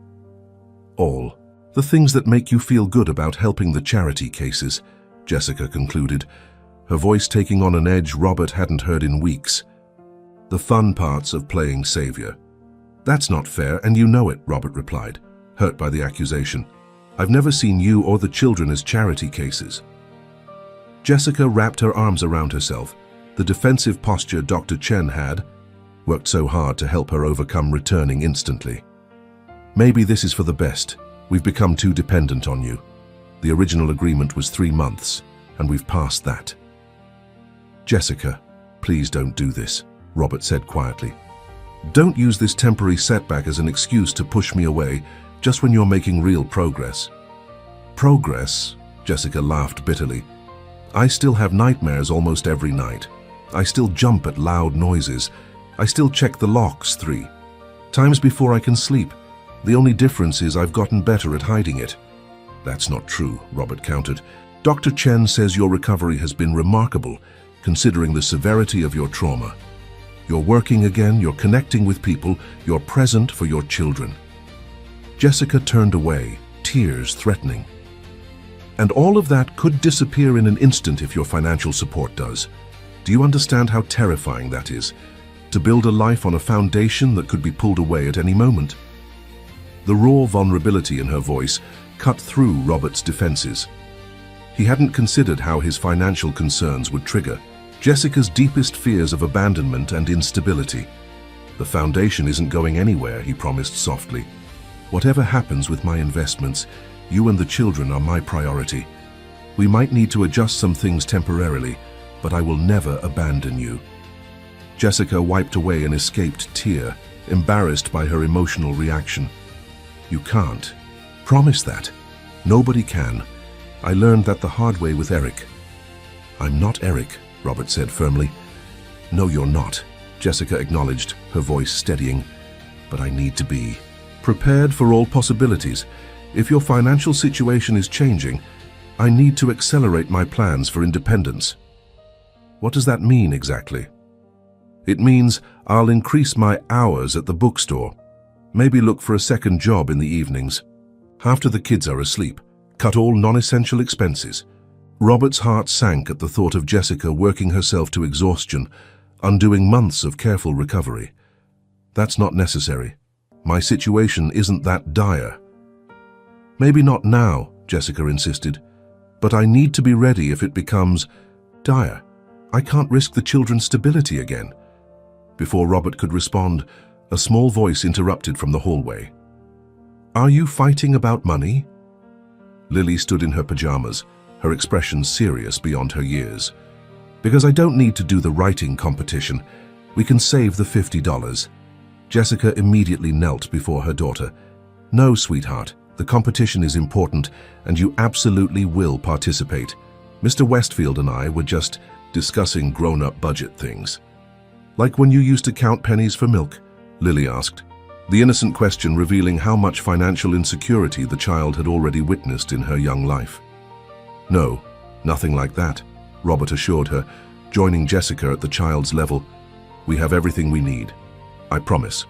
All the things that make you feel good about helping the charity cases," Jessica concluded, her voice taking on an edge Robert hadn't heard in weeks. "The fun parts of playing savior." "That's not fair, and you know it," Robert replied, hurt by the accusation. "I've never seen you or the children as charity cases." Jessica wrapped her arms around herself. The defensive posture Dr. Chen had worked so hard to help her overcome returning instantly. "Maybe this is for the best. We've become too dependent on you. The original agreement was 3 months, and we've passed that." "Jessica, please don't do this," Robert said quietly. "Don't use this temporary setback as an excuse to push me away just when you're making real progress." "Progress?" Jessica laughed bitterly. "I still have nightmares almost every night. I still jump at loud noises. I still check the locks 3 times before I can sleep. The only difference is I've gotten better at hiding it." "That's not true," Robert countered. "Dr. Chen says your recovery has been remarkable, considering the severity of your trauma. You're working again, you're connecting with people, you're present for your children." Jessica turned away, tears threatening. "And all of that could disappear in an instant if your financial support does. Do you understand how terrifying that is? To build a life on a foundation that could be pulled away at any moment?" The raw vulnerability in her voice cut through Robert's defenses. He hadn't considered how his financial concerns would trigger Jessica's deepest fears of abandonment and instability. "The foundation isn't going anywhere," he promised softly. "Whatever happens with my investments, you and the children are my priority. We might need to adjust some things temporarily, but I will never abandon you." Jessica wiped away an escaped tear, embarrassed by her emotional reaction. "You can't. Promise that." "Nobody can. I learned that the hard way with Eric." "I'm not Eric," Robert said firmly. "No, you're not," Jessica acknowledged, her voice steadying. "But I need to be prepared for all possibilities. If your financial situation is changing, I need to accelerate my plans for independence." "What does that mean exactly?" "It means I'll increase my hours at the bookstore. Maybe look for a second job in the evenings. After the kids are asleep, cut all non-essential expenses." Robert's heart sank at the thought of Jessica working herself to exhaustion, undoing months of careful recovery. "That's not necessary. My situation isn't that dire." "Maybe not now," Jessica insisted, "but I need to be ready if it becomes dire. I can't risk the children's stability again." Before Robert could respond, a small voice interrupted from the hallway. "Are you fighting about money?" Lily stood in her pajamas, her expression serious beyond her years. "Because I don't need to do the writing competition. We can save the $50. Jessica immediately knelt before her daughter. "No, sweetheart, the competition is important, and you absolutely will participate. Mr. Westfield and I were just discussing grown-up budget things." "Like when you used to count pennies for milk?" Lily asked, the innocent question revealing how much financial insecurity the child had already witnessed in her young life. "No, nothing like that," Robert assured her, joining Jessica at the child's level. "We have everything we need. I promise."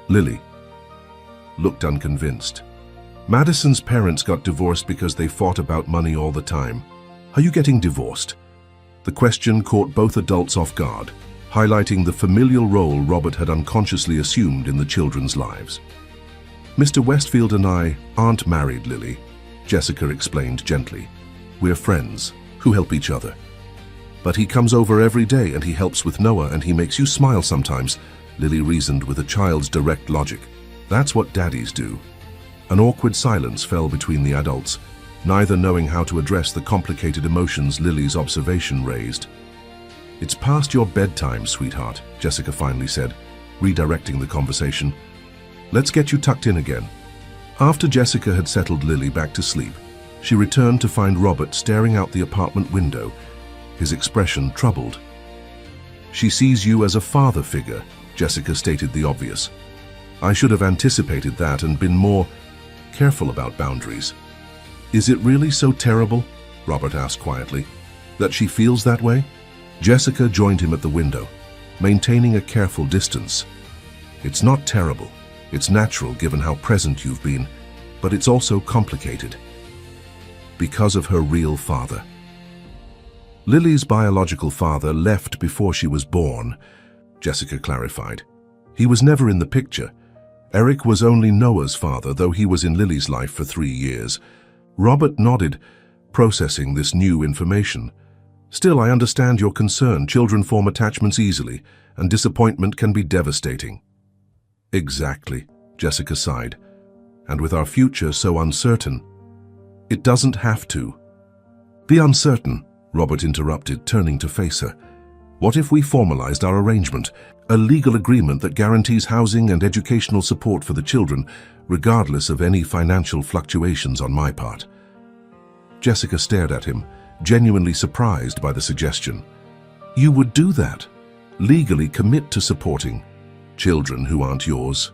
Lily looked unconvinced. "Madison's parents got divorced because they fought about money all the time. Are you getting divorced?" The question caught both adults off guard, highlighting the familial role Robert had unconsciously assumed in the children's lives. "Mr. Westfield and I aren't married, Lily," Jessica explained gently. "We're friends who help each other. But he comes over every day and he helps with Noah and he makes you smile sometimes," Lily reasoned with a child's direct logic. "That's what daddies do." An awkward silence fell between the adults, neither knowing how to address the complicated emotions Lily's observation raised. "It's past your bedtime, sweetheart," Jessica finally said, redirecting the conversation. "Let's get you tucked in again." After Jessica had settled Lily back to sleep, she returned to find Robert staring out the apartment window, his expression troubled. "She sees you as a father figure," Jessica stated the obvious. "I should have anticipated that and been more careful about boundaries." "Is it really so terrible?" Robert asked quietly. "That she feels that way?" Jessica joined him at the window, maintaining a careful distance. "It's not terrible. It's natural given how present you've been, but it's also complicated. Because of her real father. Lily's biological father left before she was born. Jessica clarified. He was never in the picture. Eric was only Noah's father, though he was in Lily's life for 3 years. Robert nodded, processing this new information. Still, I understand your concern. Children form attachments easily, and disappointment can be devastating. Exactly, Jessica sighed. And with our future so uncertain, it doesn't have to. Be uncertain, Robert interrupted, turning to face her. What if we formalized our arrangement, a legal agreement that guarantees housing and educational support for the children, regardless of any financial fluctuations on my part? Jessica stared at him, genuinely surprised by the suggestion. You would do that? Legally commit to supporting children who aren't yours?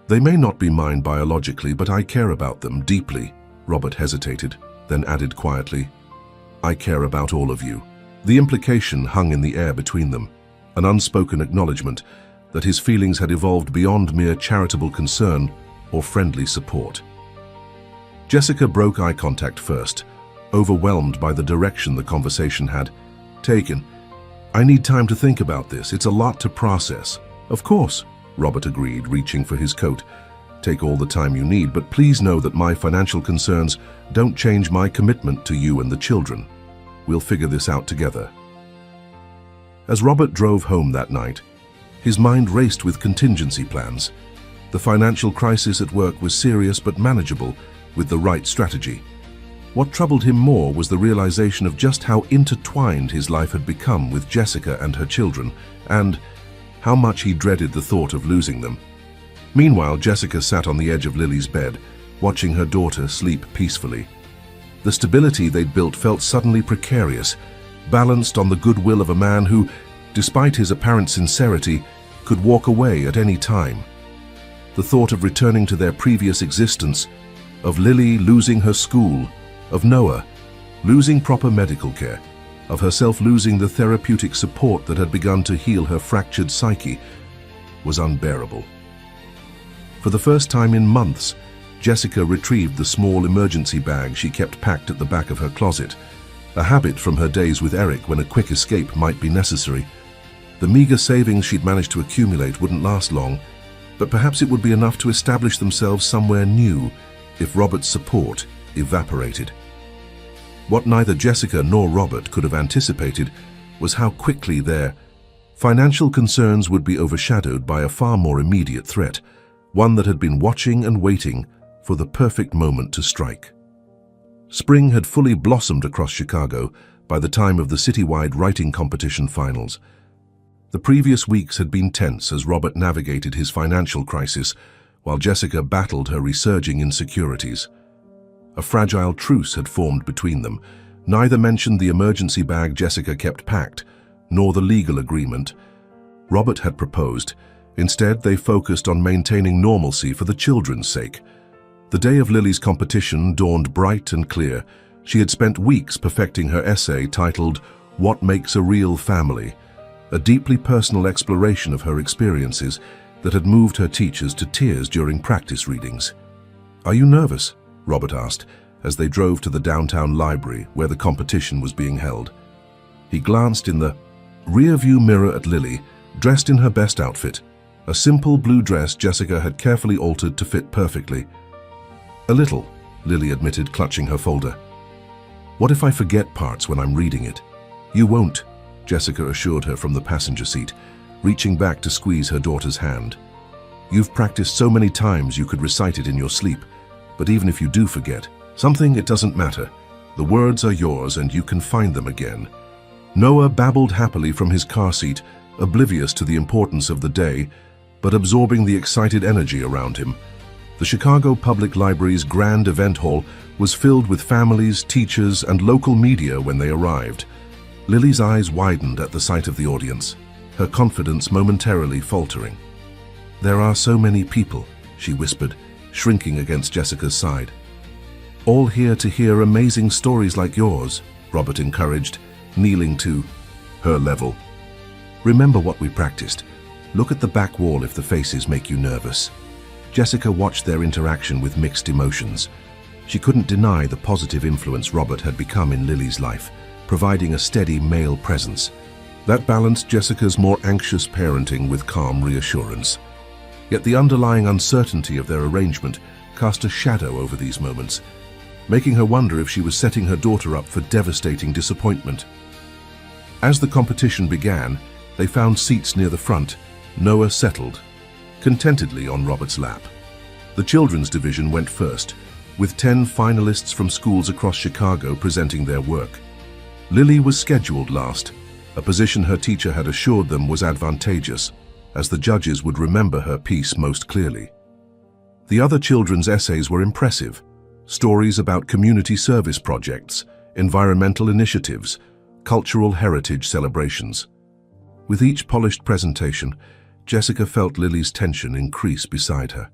They may not be mine biologically, but I care about them deeply. Robert hesitated, then added quietly, I care about all of you. The implication hung in the air between them, an unspoken acknowledgement that his feelings had evolved beyond mere charitable concern or friendly support. Jessica broke eye contact first, overwhelmed by the direction the conversation had taken. I need time to think about this. It's a lot to process. Of course, Robert agreed, reaching for his coat. Take all the time you need, but please know that my financial concerns don't change my commitment to you and the children. We'll figure this out together. As Robert drove home that night, his mind raced with contingency plans. The financial crisis at work was serious but manageable with the right strategy. What troubled him more was the realization of just how intertwined his life had become with Jessica and her children, and how much he dreaded the thought of losing them. Meanwhile, Jessica sat on the edge of Lily's bed, watching her daughter sleep peacefully. The stability they'd built felt suddenly precarious, balanced on the goodwill of a man who, despite his apparent sincerity, could walk away at any time. The thought of returning to their previous existence, of Lily losing her school, of Noah losing proper medical care, of herself losing the therapeutic support that had begun to heal her fractured psyche, was unbearable. For the first time in months, Jessica retrieved the small emergency bag she kept packed at the back of her closet, a habit from her days with Eric when a quick escape might be necessary. The meager savings she'd managed to accumulate wouldn't last long, but perhaps it would be enough to establish themselves somewhere new if Robert's support evaporated. What neither Jessica nor Robert could have anticipated was how quickly their financial concerns would be overshadowed by a far more immediate threat, one that had been watching and waiting for the perfect moment to strike. Spring had fully blossomed across Chicago by the time of the citywide writing competition finals. The previous weeks had been tense as Robert navigated his financial crisis, while Jessica battled her resurging insecurities. A fragile truce had formed between them. Neither mentioned the emergency bag Jessica kept packed, nor the legal agreement Robert had proposed. Instead, they focused on maintaining normalcy for the children's sake. The day of Lily's competition dawned bright and clear. She had spent weeks perfecting her essay titled, What Makes a Real Family?, a deeply personal exploration of her experiences that had moved her teachers to tears during practice readings. Are you nervous? Robert asked, as they drove to the downtown library where the competition was being held. He glanced in the rear-view mirror at Lily, dressed in her best outfit, a simple blue dress Jessica had carefully altered to fit perfectly. A little, Lily admitted, clutching her folder. What if I forget parts when I'm reading it? You won't, Jessica assured her from the passenger seat, reaching back to squeeze her daughter's hand. You've practiced so many times you could recite it in your sleep, but even if you do forget something, it doesn't matter. The words are yours and you can find them again. Noah babbled happily from his car seat, oblivious to the importance of the day, but absorbing the excited energy around him. The Chicago Public Library's grand event hall was filled with families, teachers, and local media when they arrived. Lily's eyes widened at the sight of the audience, her confidence momentarily faltering. There are so many people, she whispered, shrinking against Jessica's side. All here to hear amazing stories like yours, Robert encouraged, kneeling to her level. Remember what we practiced. Look at the back wall if the faces make you nervous. Jessica watched their interaction with mixed emotions. She couldn't deny the positive influence Robert had become in Lily's life, providing a steady male presence. That balanced Jessica's more anxious parenting with calm reassurance. Yet the underlying uncertainty of their arrangement cast a shadow over these moments, making her wonder if she was setting her daughter up for devastating disappointment. As the competition began, they found seats near the front. Noah settled contentedly on Robert's lap. The children's division went first, with 10 finalists from schools across Chicago presenting their work. Lily was scheduled last, a position her teacher had assured them was advantageous, as the judges would remember her piece most clearly. The other children's essays were impressive. Stories about community service projects, environmental initiatives, cultural heritage celebrations. With each polished presentation, Jessica felt Lily's tension increase beside her.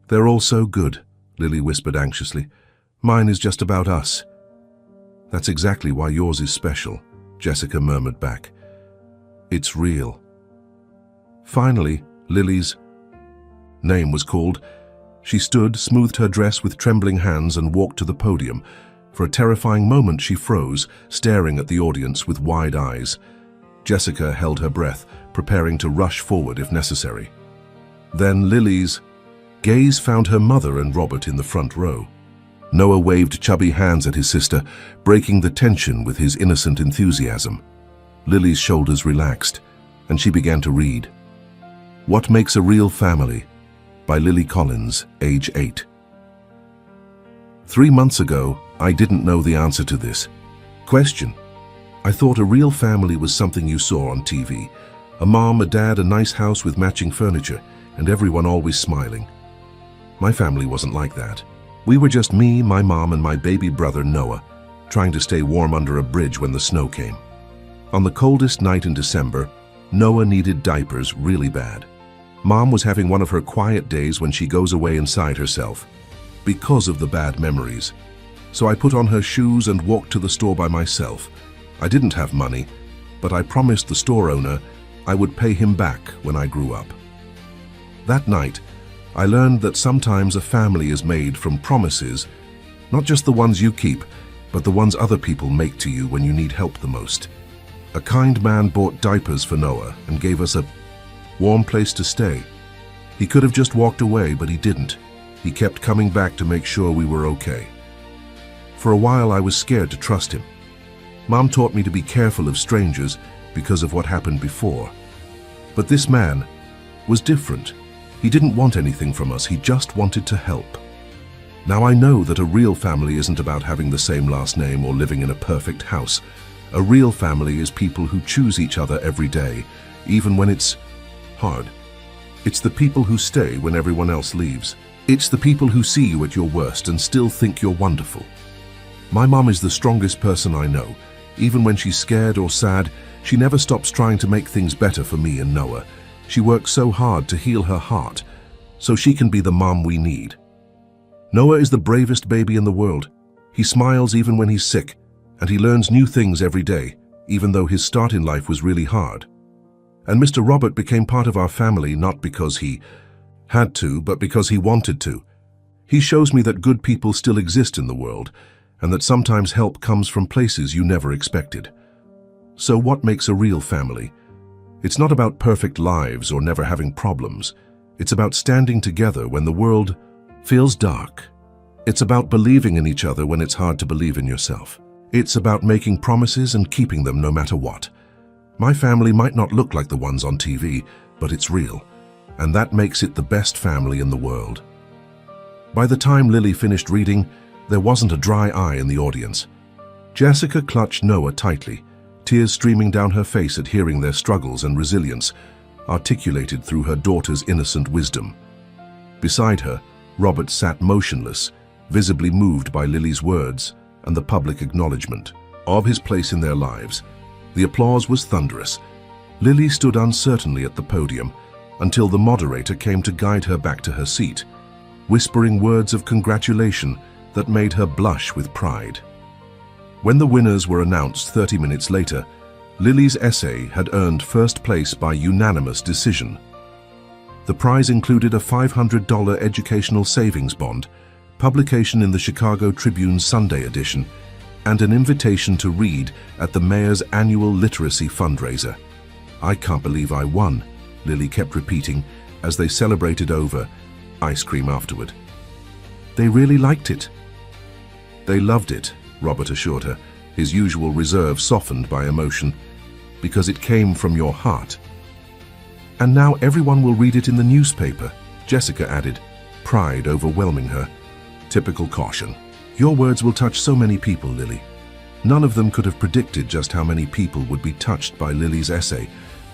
"They're all so good," Lily whispered anxiously. "Mine is just about us." "That's exactly why yours is special," Jessica murmured back. "It's real." Finally, Lily's name was called. She stood, smoothed her dress with trembling hands, and walked to the podium. For a terrifying moment she froze, staring at the audience with wide eyes. Jessica held her breath, preparing to rush forward if necessary. Then Lily's gaze found her mother and Robert in the front row. Noah waved chubby hands at his sister, breaking the tension with his innocent enthusiasm. Lily's shoulders relaxed, and she began to read. What Makes a Real Family? By Lily Collins, age 8. 3 months ago, I didn't know the answer to this question. I thought a real family was something you saw on TV. A mom, a dad, a nice house with matching furniture, and everyone always smiling. My family wasn't like that. We were just me, my mom, and my baby brother Noah, trying to stay warm under a bridge when the snow came. On the coldest night in December, Noah needed diapers really bad. Mom was having one of her quiet days when she goes away inside herself, because of the bad memories. So I put on her shoes and walked to the store by myself. I didn't have money, but I promised the store owner I would pay him back when I grew up. That night, I learned that sometimes a family is made from promises, not just the ones you keep, but the ones other people make to you when you need help the most. A kind man bought diapers for Noah and gave us a warm place to stay. He could have just walked away, but he didn't. He kept coming back to make sure we were okay. For a while, I was scared to trust him. Mom taught me to be careful of strangers because of what happened before. But this man was different. He didn't want anything from us, he just wanted to help. Now I know that a real family isn't about having the same last name or living in a perfect house. A real family is people who choose each other every day, even when it's hard. It's the people who stay when everyone else leaves. It's the people who see you at your worst and still think you're wonderful. My mom is the strongest person I know. Even when she's scared or sad, she never stops trying to make things better for me and Noah. She works so hard to heal her heart, so she can be the mom we need. Noah is the bravest baby in the world. He smiles even when he's sick, and he learns new things every day, even though his start in life was really hard. And Mr. Robert became part of our family not because he had to, but because he wanted to. He shows me that good people still exist in the world, and that sometimes help comes from places you never expected. So what makes a real family? It's not about perfect lives or never having problems. It's about standing together when the world feels dark. It's about believing in each other when it's hard to believe in yourself. It's about making promises and keeping them no matter what. My family might not look like the ones on TV, but it's real, and that makes it the best family in the world. By the time Lily finished reading, there wasn't a dry eye in the audience. Jessica clutched Noah tightly, tears streaming down her face at hearing their struggles and resilience, articulated through her daughter's innocent wisdom. Beside her, Robert sat motionless, visibly moved by Lily's words and the public acknowledgement of his place in their lives. The applause was thunderous. Lily stood uncertainly at the podium until the moderator came to guide her back to her seat, whispering words of congratulation that made her blush with pride. When the winners were announced 30 minutes later, Lily's essay had earned first place by unanimous decision. The prize included a $500 educational savings bond, publication in the Chicago Tribune's Sunday edition, and an invitation to read at the mayor's annual literacy fundraiser. "I can't believe I won," Lily kept repeating as they celebrated over ice cream afterward. "They really liked it." "They loved it," Robert assured her, his usual reserve softened by emotion, "because it came from your heart." "And now everyone will read it in the newspaper," Jessica added, pride overwhelming her. Typical caution. "Your words will touch so many people, Lily." None of them could have predicted just how many people would be touched by Lily's essay,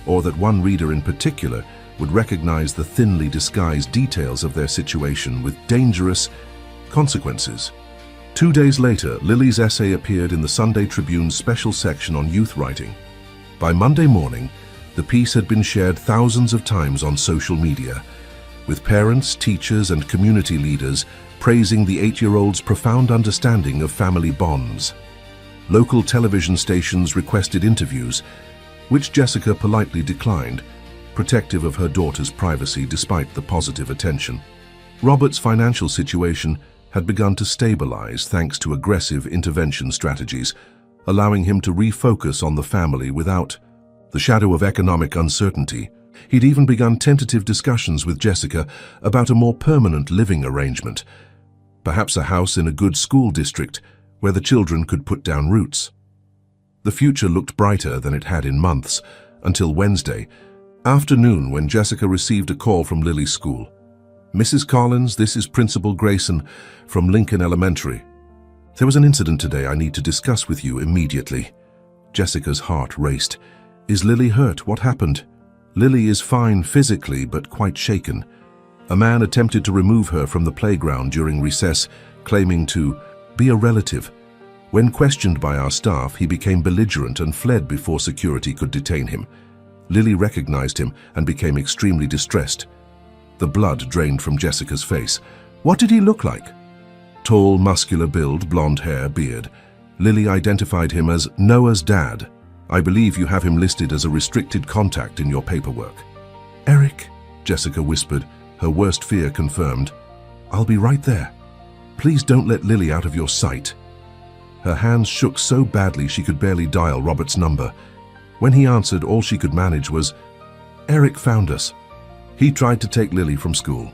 or that one reader in particular would recognize the thinly disguised details of their situation with dangerous consequences. 2 days later, Lily's essay appeared in the Sunday Tribune's special section on youth writing. By Monday morning, the piece had been shared thousands of times on social media, with parents, teachers, and community leaders praising the 8-year-old's profound understanding of family bonds. Local television stations requested interviews, which Jessica politely declined, protective of her daughter's privacy despite the positive attention. Robert's financial situation had begun to stabilize thanks to aggressive intervention strategies, allowing him to refocus on the family without the shadow of economic uncertainty. He'd even begun tentative discussions with Jessica about a more permanent living arrangement, perhaps a house in a good school district where the children could put down roots. The future looked brighter than it had in months, until Wednesday afternoon when Jessica received a call from Lily's school. "Mrs. Collins, this is Principal Grayson from Lincoln Elementary. There was an incident today I need to discuss with you immediately." Jessica's heart raced. "Is Lily hurt? What happened?" "Lily is fine physically, but quite shaken. A man attempted to remove her from the playground during recess, claiming to be a relative. When questioned by our staff, he became belligerent and fled before security could detain him. Lily recognized him and became extremely distressed." The blood drained from Jessica's face. "What did he look like?" "Tall, muscular build, blonde hair, beard. Lily identified him as Noah's dad. I believe you have him listed as a restricted contact in your paperwork." "Eric," Jessica whispered, her worst fear confirmed. "I'll be right there. Please don't let Lily out of your sight." Her hands shook so badly she could barely dial Robert's number. When he answered, all she could manage was, "Eric found us. He tried to take Lily from school."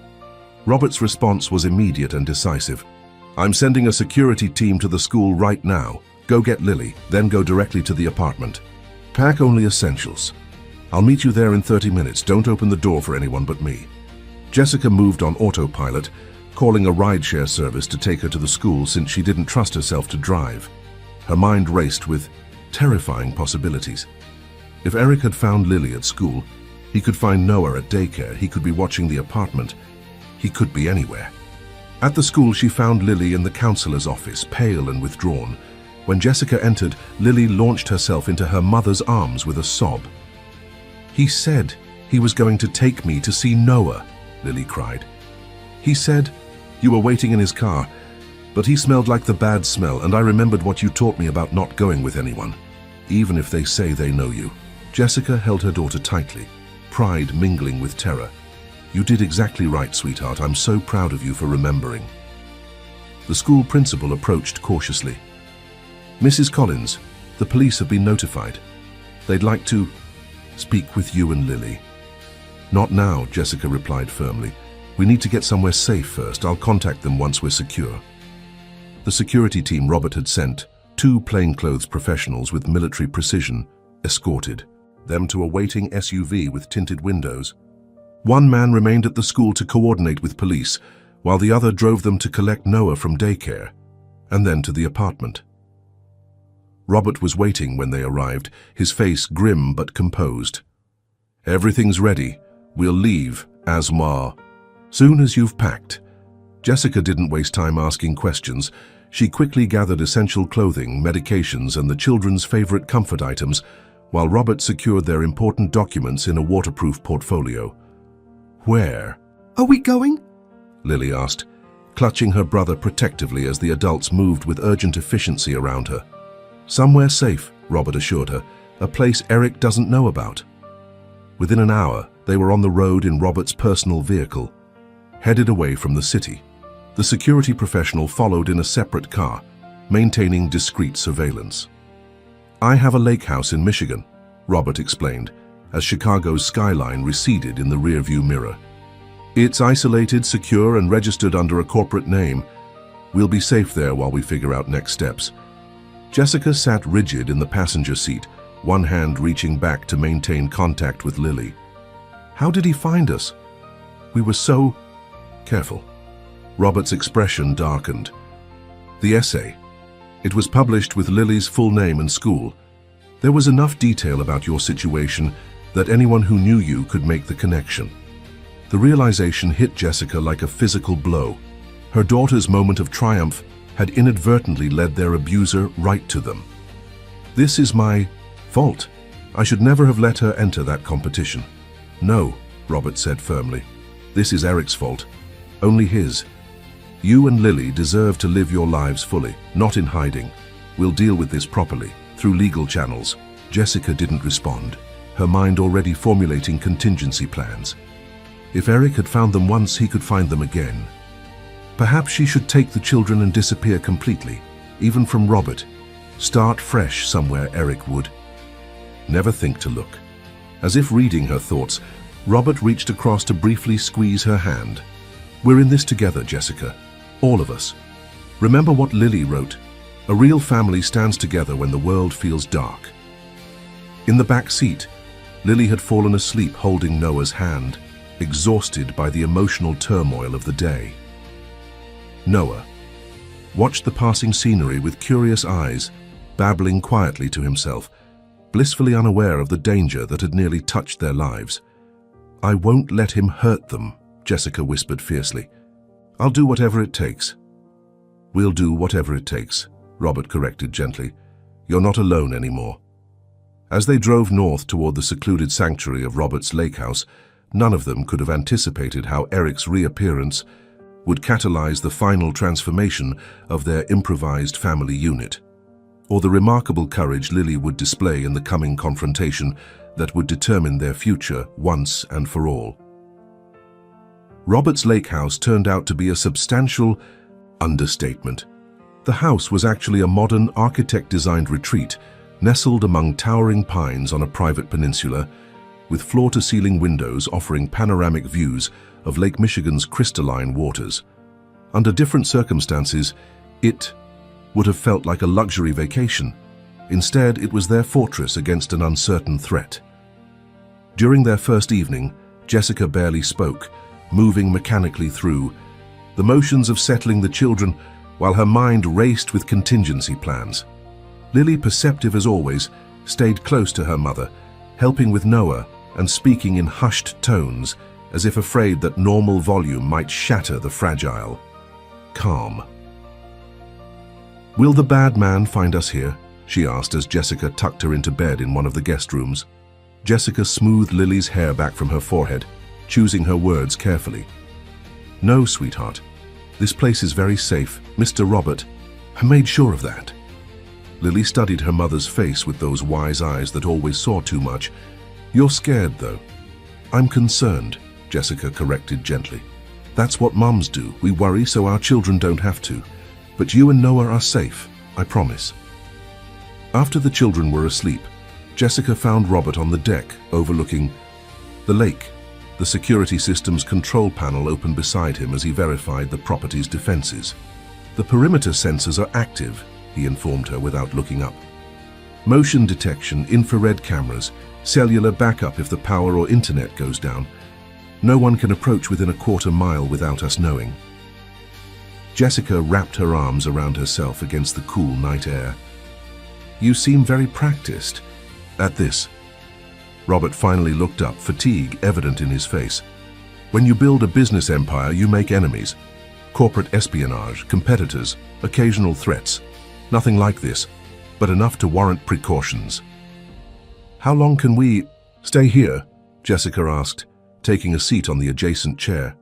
Robert's response was immediate and decisive. "I'm sending a security team to the school right now. Go get Lily, then go directly to the apartment. Pack only essentials. I'll meet you there in 30 minutes. Don't open the door for anyone but me." Jessica moved on autopilot, calling a rideshare service to take her to the school since she didn't trust herself to drive. Her mind raced with terrifying possibilities. If Eric had found Lily at school, he could find Noah at daycare, he could be watching the apartment, he could be anywhere. At the school, she found Lily in the counselor's office, pale and withdrawn. When Jessica entered, Lily launched herself into her mother's arms with a sob. "He said he was going to take me to see Noah," Lily cried. "He said you were waiting in his car, but he smelled like the bad smell, and I remembered what you taught me about not going with anyone, even if they say they know you." Jessica held her daughter tightly, pride mingling with terror. "You did exactly right, sweetheart. I'm so proud of you for remembering." The school principal approached cautiously. "Mrs. Collins, the police have been notified. They'd like to speak with you and Lily." "Not now," Jessica replied firmly. "We need to get somewhere safe first. I'll contact them once we're secure." The security team Robert had sent, 2 plainclothes professionals with military precision, escorted them to a waiting SUV with tinted windows. One man remained at the school to coordinate with police, while the other drove them to collect Noah from daycare, and then to the apartment. Robert was waiting when they arrived, his face grim but composed. "Everything's ready. We'll leave, as soon as you've packed." Jessica didn't waste time asking questions. She quickly gathered essential clothing, medications, and the children's favorite comfort items, while Robert secured their important documents in a waterproof portfolio. "Where are we going?" Lily asked, clutching her brother protectively as the adults moved with urgent efficiency around her. "Somewhere safe," Robert assured her, "a place Eric doesn't know about." Within an hour, they were on the road in Robert's personal vehicle, headed away from the city. The security professional followed in a separate car, maintaining discreet surveillance. "I have a lake house in Michigan," Robert explained, as Chicago's skyline receded in the rearview mirror. "It's isolated, secure, and registered under a corporate name. We'll be safe there while we figure out next steps." Jessica sat rigid in the passenger seat, one hand reaching back to maintain contact with Lily. "How did he find us? We were so careful." Robert's expression darkened. "The essay. It was published with Lily's full name and school. There was enough detail about your situation that anyone who knew you could make the connection." The realization hit Jessica like a physical blow. Her daughter's moment of triumph had inadvertently led their abuser right to them. "This is my fault. I should never have let her enter that competition." "No," Robert said firmly. "This is Eric's fault. Only his. You and Lily deserve to live your lives fully, not in hiding. We'll deal with this properly, through legal channels." Jessica didn't respond, her mind already formulating contingency plans. If Eric had found them once, he could find them again. Perhaps she should take the children and disappear completely, even from Robert. Start fresh somewhere Eric would. Never think to look. As if reading her thoughts, Robert reached across to briefly squeeze her hand. "We're in this together, Jessica. All of us. Remember what Lily wrote. A real family stands together when the world feels dark." In the back seat, Lily had fallen asleep holding Noah's hand, exhausted by the emotional turmoil of the day. Noah watched the passing scenery with curious eyes, babbling quietly to himself, blissfully unaware of the danger that had nearly touched their lives. "I won't let him hurt them," Jessica whispered fiercely. "I'll do whatever it takes." "We'll do whatever it takes," Robert corrected gently. "You're not alone anymore." As they drove north toward the secluded sanctuary of Robert's lake house, none of them could have anticipated how Eric's reappearance would catalyze the final transformation of their improvised family unit, or the remarkable courage Lily would display in the coming confrontation that would determine their future once and for all. Robert's lake house turned out to be a substantial understatement. The house was actually a modern architect-designed retreat, nestled among towering pines on a private peninsula, with floor-to-ceiling windows offering panoramic views of Lake Michigan's crystalline waters. Under different circumstances, it would have felt like a luxury vacation. Instead, it was their fortress against an uncertain threat. During their first evening, Jessica barely spoke, moving mechanically through the motions of settling the children while her mind raced with contingency plans. Lily, perceptive as always, stayed close to her mother, helping with Noah and speaking in hushed tones, as if afraid that normal volume might shatter the fragile calm. "Will the bad man find us here?" she asked as Jessica tucked her into bed in one of the guest rooms. Jessica smoothed Lily's hair back from her forehead, choosing her words carefully. "No, sweetheart. This place is very safe, Mr. Robert. I made sure of that." Lily studied her mother's face with those wise eyes that always saw too much. "You're scared, though." "I'm concerned," Jessica corrected gently. "That's what moms do. We worry so our children don't have to. But you and Noah are safe, I promise." After the children were asleep, Jessica found Robert on the deck, overlooking the lake. The security system's control panel opened beside him as he verified the property's defenses. "The perimeter sensors are active," he informed her without looking up. "Motion detection, infrared cameras, cellular backup if the power or internet goes down. No one can approach within a quarter-mile without us knowing." Jessica wrapped her arms around herself against the cool night air. "You seem very practiced at this." Robert finally looked up, fatigue evident in his face. "When you build a business empire, you make enemies. Corporate espionage, competitors, occasional threats. Nothing like this, but enough to warrant precautions." "How long can we stay here?" Jessica asked, taking a seat on the adjacent chair.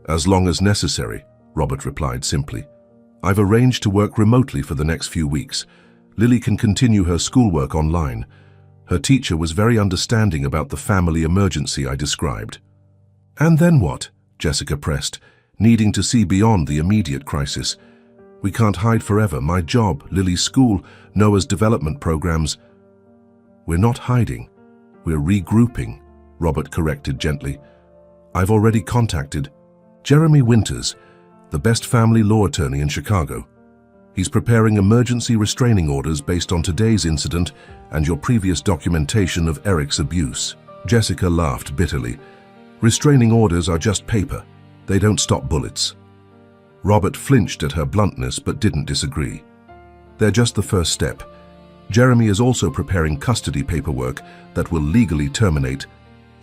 "As long as necessary," Robert replied simply. "I've arranged to work remotely for the next few weeks. Lily can continue her schoolwork online. Her teacher was very understanding about the family emergency I described." "And then what?" Jessica pressed, needing to see beyond the immediate crisis. We can't hide forever. My job, Lily's school, Noah's development programs. We're not hiding. We're regrouping, Robert corrected gently. I've already contacted Jeremy Winters, the best family law attorney in Chicago. He's preparing emergency restraining orders based on today's incident and your previous documentation of Eric's abuse. Jessica laughed bitterly. Restraining orders are just paper. They don't stop bullets. Robert flinched at her bluntness but didn't disagree. They're just the first step. Jeremy is also preparing custody paperwork that will legally terminate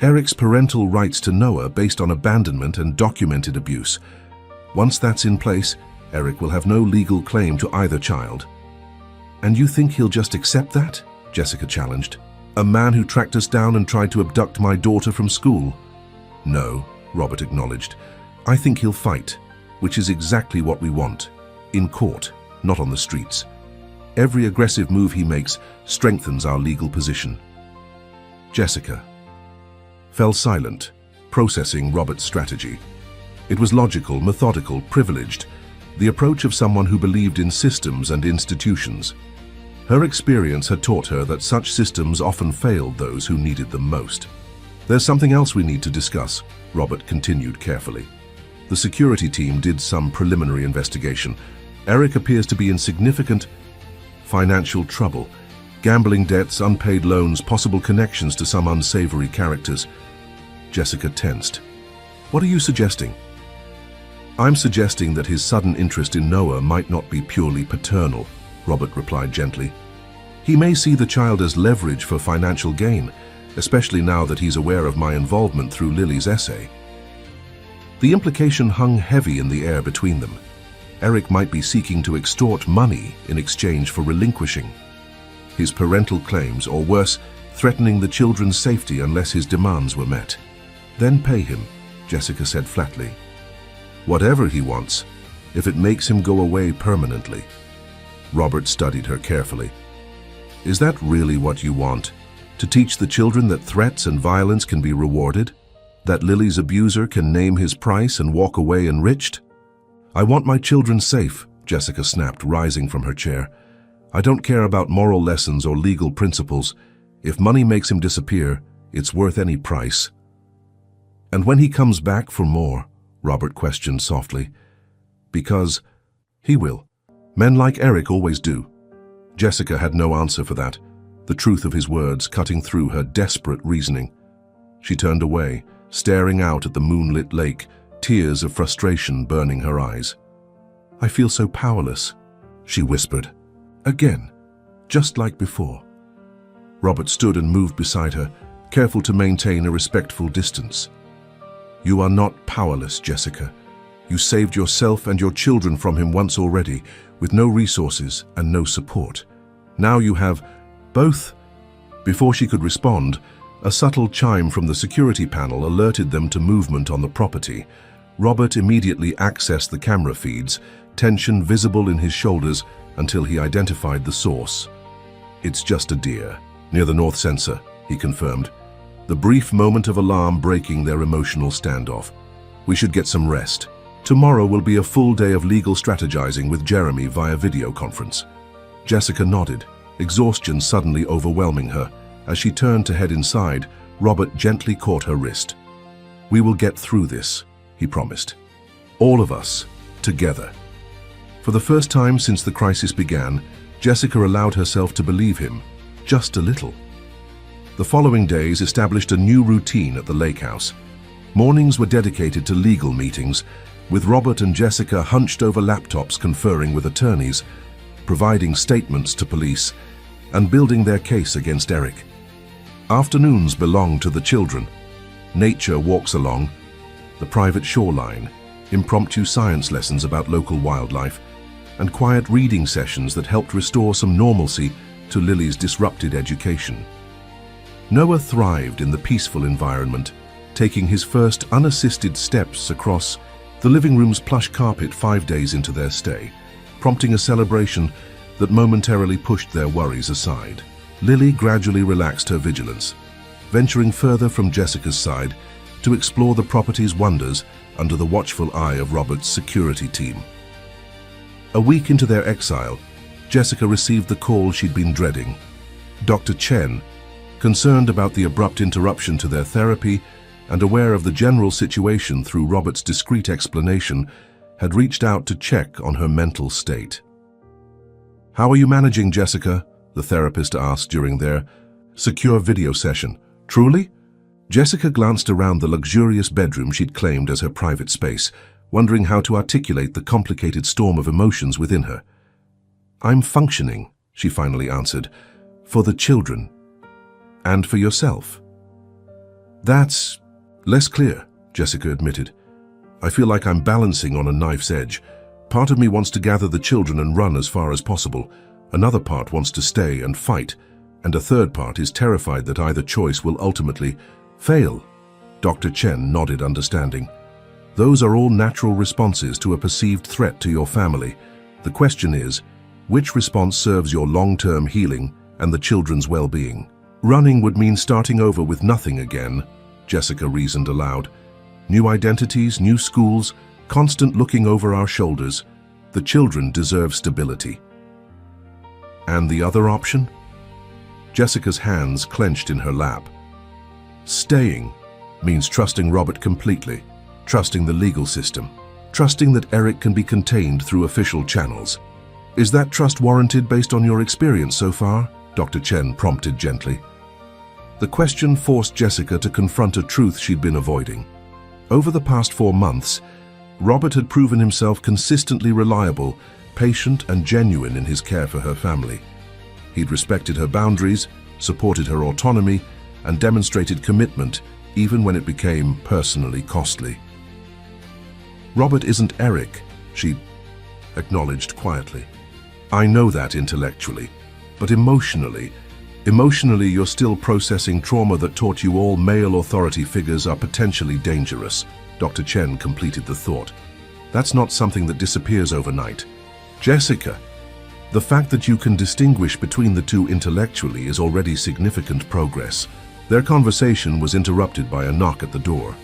Eric's parental rights to Noah based on abandonment and documented abuse. Once that's in place, Eric will have no legal claim to either child. And you think he'll just accept that? Jessica challenged. A man who tracked us down and tried to abduct my daughter from school? No, Robert acknowledged. I think he'll fight, which is exactly what we want. In court, not on the streets. Every aggressive move he makes strengthens our legal position. Jessica fell silent, processing Robert's strategy. It was logical, methodical, privileged, the approach of someone who believed in systems and institutions. Her experience had taught her that such systems often failed those who needed them most. There's something else we need to discuss, Robert continued carefully. The security team did some preliminary investigation. Eric appears to be in significant financial trouble. Gambling debts, unpaid loans, possible connections to some unsavory characters. Jessica tensed. What are you suggesting? I'm suggesting that his sudden interest in Noah might not be purely paternal, Robert replied gently. He may see the child as leverage for financial gain, especially now that he's aware of my involvement through Lily's essay. The implication hung heavy in the air between them. Eric might be seeking to extort money in exchange for relinquishing his parental claims, or worse, threatening the children's safety unless his demands were met. Then pay him, Jessica said flatly. Whatever he wants, if it makes him go away permanently. Robert studied her carefully. Is that really what you want? To teach the children that threats and violence can be rewarded? That Lily's abuser can name his price and walk away enriched? I want my children safe, Jessica snapped, rising from her chair. I don't care about moral lessons or legal principles. If money makes him disappear, it's worth any price. And when he comes back for more? Robert questioned softly. Because he will. Men like Eric always do. Jessica had no answer for that, the truth of his words cutting through her desperate reasoning. She turned away, staring out at the moonlit lake, tears of frustration burning her eyes. I feel so powerless, she whispered. Again, just like before. Robert stood and moved beside her, careful to maintain a respectful distance. You are not powerless, Jessica. You saved yourself and your children from him once already, with no resources and no support. Now you have both. Before she could respond, a subtle chime from the security panel alerted them to movement on the property. Robert immediately accessed the camera feeds, tension visible in his shoulders until he identified the source. It's just a deer, near the north sensor, he confirmed. The brief moment of alarm breaking their emotional standoff. We should get some rest. Tomorrow will be a full day of legal strategizing with Jeremy via video conference. Jessica nodded, exhaustion suddenly overwhelming her. As she turned to head inside, Robert gently caught her wrist. We will get through this, he promised. All of us, together. For the first time since the crisis began, Jessica allowed herself to believe him, just a little. The following days established a new routine at the lake house. Mornings were dedicated to legal meetings, with Robert and Jessica hunched over laptops conferring with attorneys, providing statements to police, and building their case against Eric. Afternoons belonged to the children. Nature walks along, the private shoreline, impromptu science lessons about local wildlife, and quiet reading sessions that helped restore some normalcy to Lily's disrupted education. Noah thrived in the peaceful environment, taking his first unassisted steps across the living room's plush carpet 5 days into their stay, prompting a celebration that momentarily pushed their worries aside. Lily gradually relaxed her vigilance, venturing further from Jessica's side to explore the property's wonders under the watchful eye of Robert's security team. A week into their exile, Jessica received the call she'd been dreading. Dr. Chen, concerned about the abrupt interruption to their therapy and aware of the general situation through Robert's discreet explanation, had reached out to check on her mental state. "How are you managing, Jessica?" the therapist asked during their secure video session. "Truly?" Jessica glanced around the luxurious bedroom she'd claimed as her private space, wondering how to articulate the complicated storm of emotions within her. "I'm functioning," she finally answered, "for the children. And for yourself." "That's less clear," Jessica admitted. "I feel like I'm balancing on a knife's edge. Part of me wants to gather the children and run as far as possible. Another part wants to stay and fight. And a third part is terrified that either choice will ultimately fail." Dr. Chen nodded understanding. "Those are all natural responses to a perceived threat to your family. The question is, which response serves your long-term healing and the children's well-being?" "Running would mean starting over with nothing again," Jessica reasoned aloud. "New identities, new schools, constant looking over our shoulders. The children deserve stability." "And the other option?" Jessica's hands clenched in her lap. "Staying means trusting Robert completely, trusting the legal system, trusting that Eric can be contained through official channels." "Is that trust warranted based on your experience so far?" Dr. Chen prompted gently. The question forced Jessica to confront a truth she'd been avoiding. Over the past 4 months, Robert had proven himself consistently reliable, patient, and genuine in his care for her family. He'd respected her boundaries, supported her autonomy, and demonstrated commitment even when it became personally costly. "Robert isn't Eric," she acknowledged quietly. "I know that intellectually, but emotionally you're still processing trauma that taught you all male authority figures are potentially dangerous." Dr. Chen completed the thought. "That's not something that disappears overnight. Jessica, the fact that you can distinguish between the two intellectually is already significant progress." Their conversation was interrupted by a knock at the door.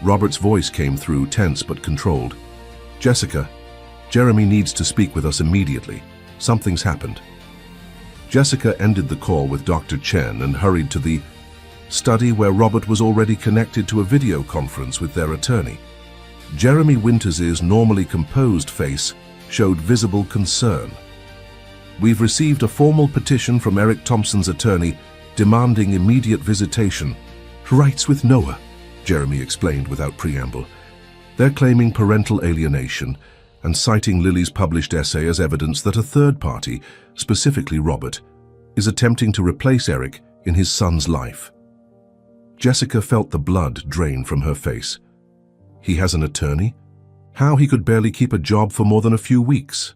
Robert's voice came through, tense but controlled. "Jessica, Jeremy needs to speak with us immediately. Something's happened." Jessica ended the call with Dr. Chen and hurried to the study where Robert was already connected to a video conference with their attorney. Jeremy Winters's normally composed face showed visible concern. "We've received a formal petition from Eric Thompson's attorney demanding immediate visitation. Rights with Noah," Jeremy explained without preamble. "They're claiming parental alienation and citing Lily's published essay as evidence that a third party, specifically Robert, is attempting to replace Eric in his son's life." Jessica felt the blood drain from her face. He has an attorney? How he could barely keep a job for more than a few weeks?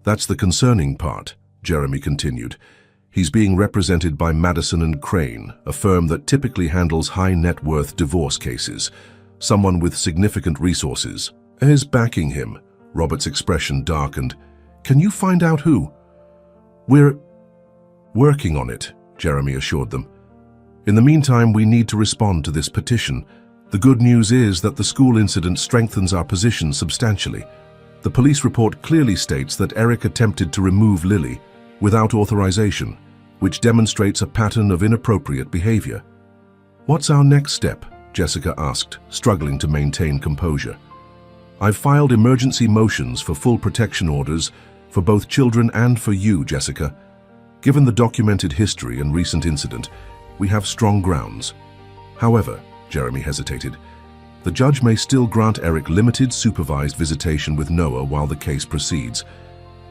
"That's the concerning part," Jeremy continued. "He's being represented by Madison and Crane, a firm that typically handles high-net-worth divorce cases. Someone with significant resources is backing him." Robert's expression darkened. "Can you find out who?" "We're working on it," Jeremy assured them. "In the meantime, we need to respond to this petition. The good news is that the school incident strengthens our position substantially. The police report clearly states that Eric attempted to remove Lily without authorization, which demonstrates a pattern of inappropriate behavior." "What's our next step?" Jessica asked, struggling to maintain composure. "I've filed emergency motions for full protection orders for both children and for you, Jessica. Given the documented history and recent incident, we have strong grounds. However," Jeremy hesitated, "the judge may still grant Eric limited supervised visitation with Noah while the case proceeds.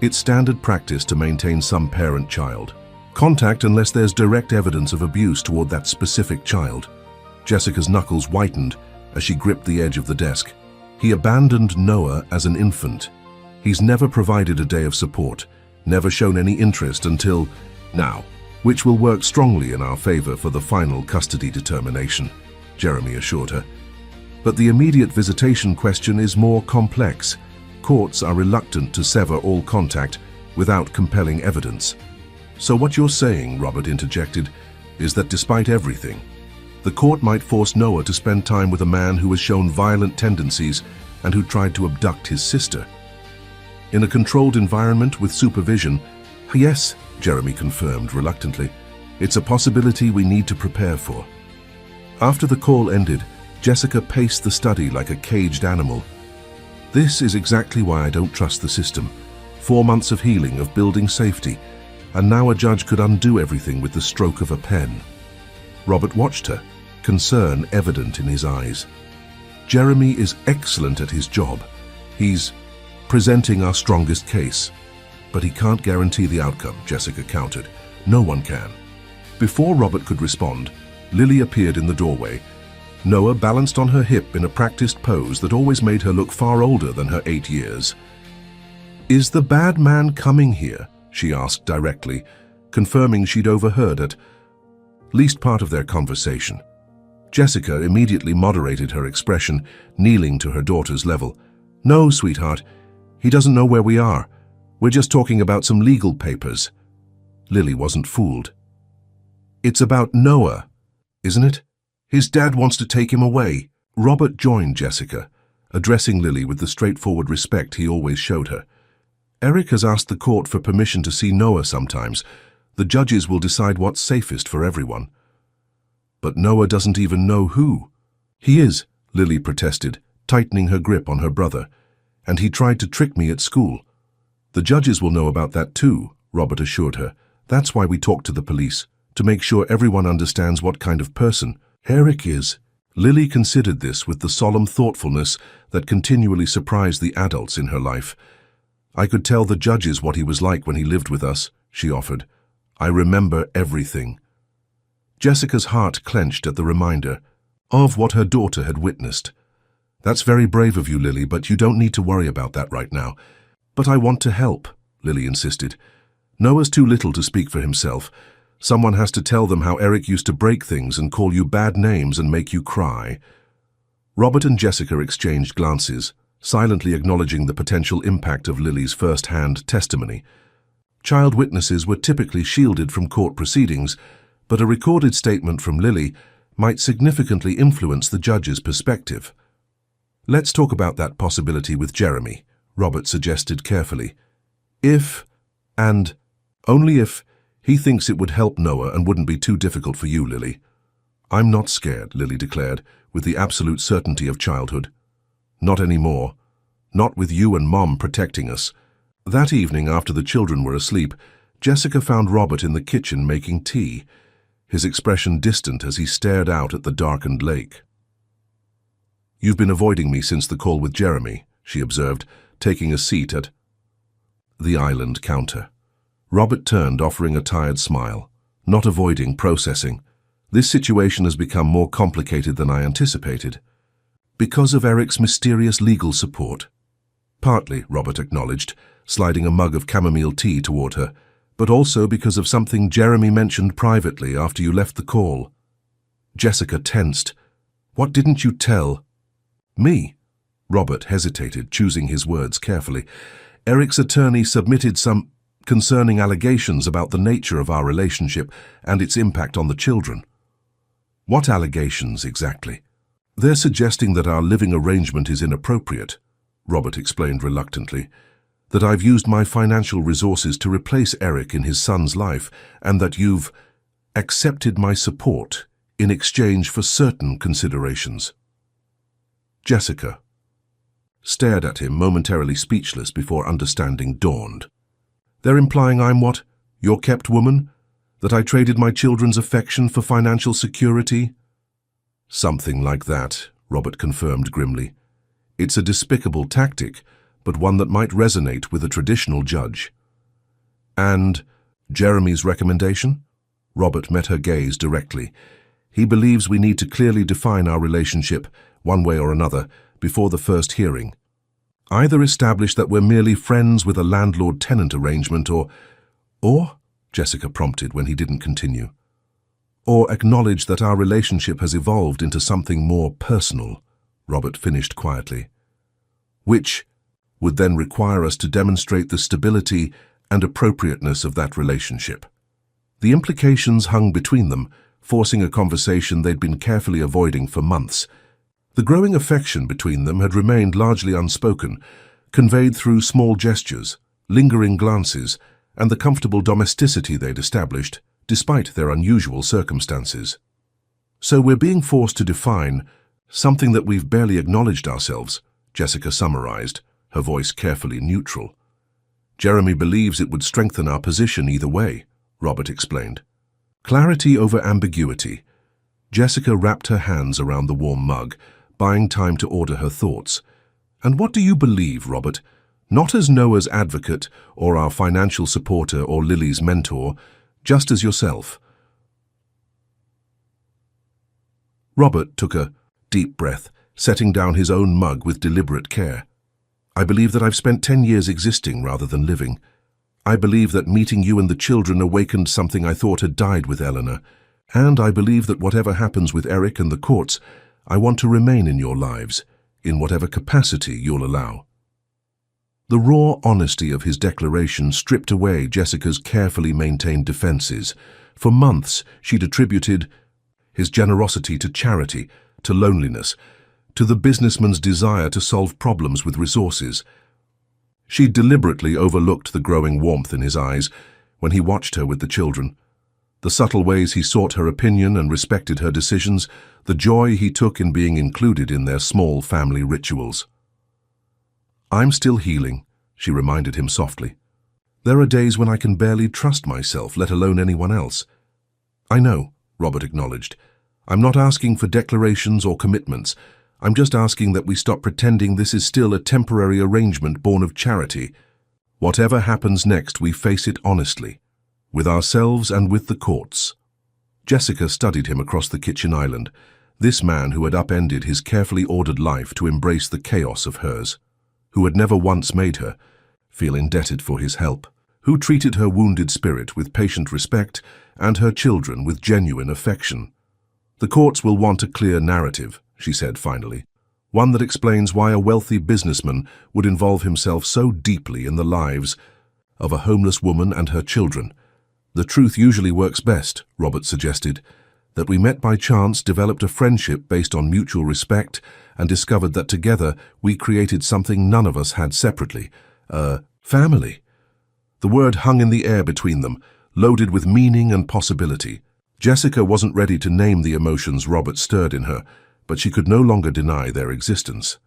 It's standard practice to maintain some parent-child contact unless there's direct evidence of abuse toward that specific child." Jessica's knuckles whitened as she gripped the edge of the desk. "He abandoned Noah as an infant. He's never provided a day of support, never shown any interest until now, which will work strongly in our favor for the final custody determination," Jeremy assured her. "But the immediate visitation question is more complex. Courts are reluctant to sever all contact without compelling evidence." "So what you're saying," Robert interjected, "is that despite everything, the court might force Noah to spend time with a man who has shown violent tendencies and who tried to abduct his sister." In a controlled environment with supervision? Yes, Jeremy confirmed reluctantly. It's a possibility we need to prepare for. After the call ended, Jessica paced the study like a caged animal. This is exactly why I don't trust the system. 4 months of healing, of building safety, and now a judge could undo everything with the stroke of a pen. Robert watched her, concern evident in his eyes. Jeremy is excellent at his job. He's presenting our strongest case. But he can't guarantee the outcome, Jessica countered. No one can. Before Robert could respond, Lily appeared in the doorway. Noah balanced on her hip in a practiced pose that always made her look far older than her 8 years. "Is the bad man coming here?" she asked directly, confirming she'd overheard at least part of their conversation. Jessica immediately moderated her expression, kneeling to her daughter's level. "No, sweetheart. He doesn't know where we are. We're just talking about some legal papers." Lily wasn't fooled. "It's about Noah, isn't it? His dad wants to take him away." Robert joined Jessica, addressing Lily with the straightforward respect he always showed her. "Eric has asked the court for permission to see Noah sometimes. The judges will decide what's safest for everyone." "But Noah doesn't even know who." "He is," Lily protested, tightening her grip on her brother. "And he tried to trick me at school." "The judges will know about that too," Robert assured her. "That's why we talk to the police, to make sure everyone understands what kind of person Eric is." Lily considered this with the solemn thoughtfulness that continually surprised the adults in her life. "I could tell the judges what he was like when he lived with us," she offered. "I remember everything." Jessica's heart clenched at the reminder of what her daughter had witnessed. "That's very brave of you, Lily, but you don't need to worry about that right now." "But I want to help," Lily insisted. "Noah's too little to speak for himself. Someone has to tell them how Eric used to break things and call you bad names and make you cry." Robert and Jessica exchanged glances, silently acknowledging the potential impact of Lily's first-hand testimony. Child witnesses were typically shielded from court proceedings, but a recorded statement from Lily might significantly influence the judge's perspective. "Let's talk about that possibility with Jeremy," Robert suggested carefully. "If, and only if, he thinks it would help Noah and wouldn't be too difficult for you, Lily." "I'm not scared," Lily declared, with the absolute certainty of childhood. "Not anymore. Not with you and Mom protecting us." That evening, after the children were asleep, Jessica found Robert in the kitchen making tea, his expression distant as he stared out at the darkened lake. "You've been avoiding me since the call with Jeremy," she observed, taking a seat at the island counter. Robert turned, offering a tired smile. "Not avoiding, processing. This situation has become more complicated than I anticipated." "Because of Eric's mysterious legal support?" "Partly," Robert acknowledged, sliding a mug of chamomile tea toward her, "but also because of something Jeremy mentioned privately after you left the call." Jessica tensed. "What didn't you tell?" "Me?" Robert hesitated, choosing his words carefully. "Eric's attorney submitted some concerning allegations about the nature of our relationship and its impact on the children." "What allegations exactly?" "They're suggesting that our living arrangement is inappropriate," Robert explained reluctantly, "that I've used my financial resources to replace Eric in his son's life, and that you've accepted my support in exchange for certain considerations." Jessica stared at him, momentarily speechless before understanding dawned. "They're implying I'm what? Your kept woman? That I traded my children's affection for financial security?" "Something like that," Robert confirmed grimly. "It's a despicable tactic, but one that might resonate with a traditional judge." "And Jeremy's recommendation?" Robert met her gaze directly. "He believes we need to clearly define our relationship, one way or another, before the first hearing. Either establish that we're merely friends with a landlord-tenant arrangement or, Jessica prompted when he didn't continue, "or acknowledge that our relationship has evolved into something more personal," Robert finished quietly. "Which would then require us to demonstrate the stability and appropriateness of that relationship." The implications hung between them, forcing a conversation they'd been carefully avoiding for months. The growing affection between them had remained largely unspoken, conveyed through small gestures, lingering glances, and the comfortable domesticity they'd established, despite their unusual circumstances. "So we're being forced to define something that we've barely acknowledged ourselves," Jessica summarized, her voice carefully neutral. "Jeremy believes it would strengthen our position either way," Robert explained. Clarity over ambiguity. Jessica wrapped her hands around the warm mug, buying time to order her thoughts. "And what do you believe, Robert? Not as Noah's advocate or our financial supporter or Lily's mentor, just as yourself." Robert took a deep breath, setting down his own mug with deliberate care. "I believe that I've spent 10 years existing rather than living. I believe that meeting you and the children awakened something I thought had died with Eleanor. And I believe that whatever happens with Eric and the courts, I want to remain in your lives, in whatever capacity you'll allow." The raw honesty of his declaration stripped away Jessica's carefully maintained defenses. For months, she'd attributed his generosity to charity, to loneliness, to the businessman's desire to solve problems with resources. She'd deliberately overlooked the growing warmth in his eyes when he watched her with the children, the subtle ways he sought her opinion and respected her decisions, the joy he took in being included in their small family rituals. "I'm still healing," she reminded him softly. "There are days when I can barely trust myself, let alone anyone else." "I know," Robert acknowledged. "I'm not asking for declarations or commitments. I'm just asking that we stop pretending this is still a temporary arrangement born of charity. Whatever happens next, we face it honestly, with ourselves and with the courts." Jessica studied him across the kitchen island, this man who had upended his carefully ordered life to embrace the chaos of hers, who had never once made her feel indebted for his help, who treated her wounded spirit with patient respect and her children with genuine affection. "The courts will want a clear narrative," she said finally, "one that explains why a wealthy businessman would involve himself so deeply in the lives of a homeless woman and her children. The truth usually works best," Robert suggested, "that we met by chance, developed a friendship based on mutual respect, and discovered that together we created something none of us had separately, a family." The word hung in the air between them, loaded with meaning and possibility. Jessica wasn't ready to name the emotions Robert stirred in her, but she could no longer deny their existence.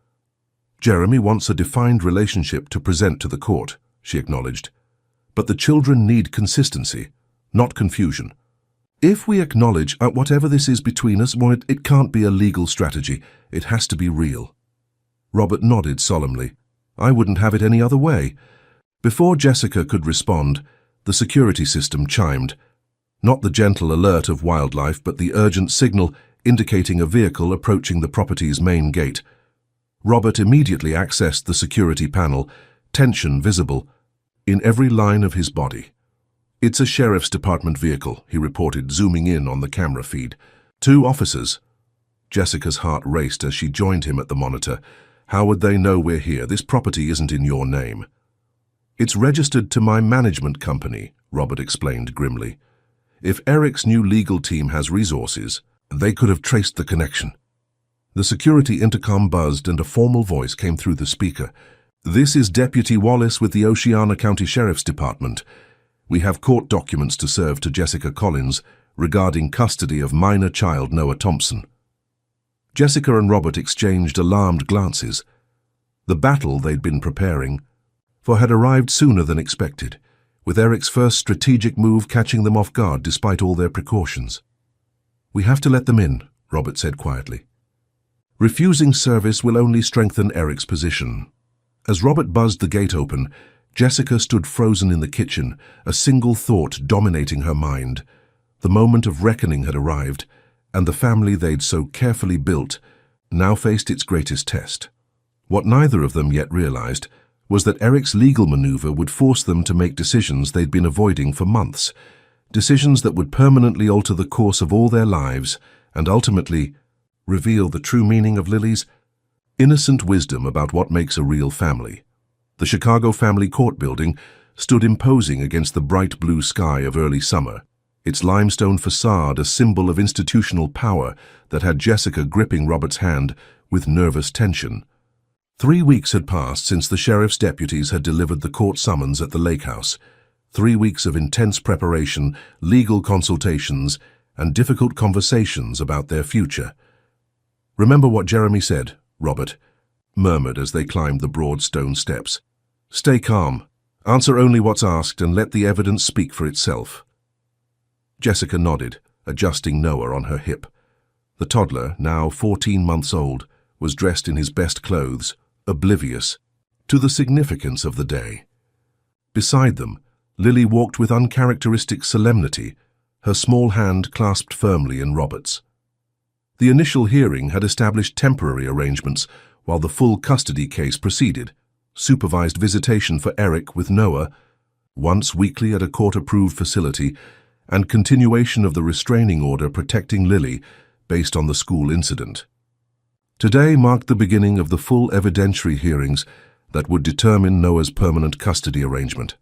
"Jeremy wants a defined relationship to present to the court," she acknowledged. "But the children need consistency, not confusion. If we acknowledge whatever this is between us, well, it can't be a legal strategy. It has to be real." Robert nodded solemnly. "I wouldn't have it any other way." Before Jessica could respond, the security system chimed. Not the gentle alert of wildlife, but the urgent signal indicating a vehicle approaching the property's main gate. Robert immediately accessed the security panel, tension visible in every line of his body. "It's a sheriff's department vehicle," he reported, zooming in on the camera feed. "2 officers." Jessica's heart raced as she joined him at the monitor. "How would they know we're here? This property isn't in your name." "It's registered to my management company," Robert explained grimly. "If Eric's new legal team has resources, they could have traced the connection." The security intercom buzzed and a formal voice came through the speaker. "This is Deputy Wallace with the Oceana County Sheriff's Department. We have court documents to serve to Jessica Collins regarding custody of minor child Noah Thompson." Jessica and Robert exchanged alarmed glances. The battle they'd been preparing for had arrived sooner than expected, with Eric's first strategic move catching them off guard despite all their precautions. "We have to let them in," Robert said quietly. "Refusing service will only strengthen Eric's position." As Robert buzzed the gate open, Jessica stood frozen in the kitchen, a single thought dominating her mind. The moment of reckoning had arrived, and the family they'd so carefully built now faced its greatest test. What neither of them yet realized was that Eric's legal maneuver would force them to make decisions they'd been avoiding for months, decisions that would permanently alter the course of all their lives and ultimately reveal the true meaning of Lily's innocent wisdom about what makes a real family. The Chicago Family Court building stood imposing against the bright blue sky of early summer, its limestone facade a symbol of institutional power that had Jessica gripping Robert's hand with nervous tension. 3 weeks had passed since the sheriff's deputies had delivered the court summons at the lake house. 3 weeks of intense preparation, legal consultations, and difficult conversations about their future. "Remember what Jeremy said," Robert murmured as they climbed the broad stone steps. "Stay calm, answer only what's asked, and let the evidence speak for itself." Jessica nodded, adjusting Noah on her hip. The toddler, now 14 months old, was dressed in his best clothes, oblivious to the significance of the day. Beside them, Lily walked with uncharacteristic solemnity, her small hand clasped firmly in Robert's. The initial hearing had established temporary arrangements while the full custody case proceeded: supervised visitation for Eric with Noah, once weekly at a court-approved facility, and continuation of the restraining order protecting Lily based on the school incident. Today marked the beginning of the full evidentiary hearings that would determine Noah's permanent custody arrangement.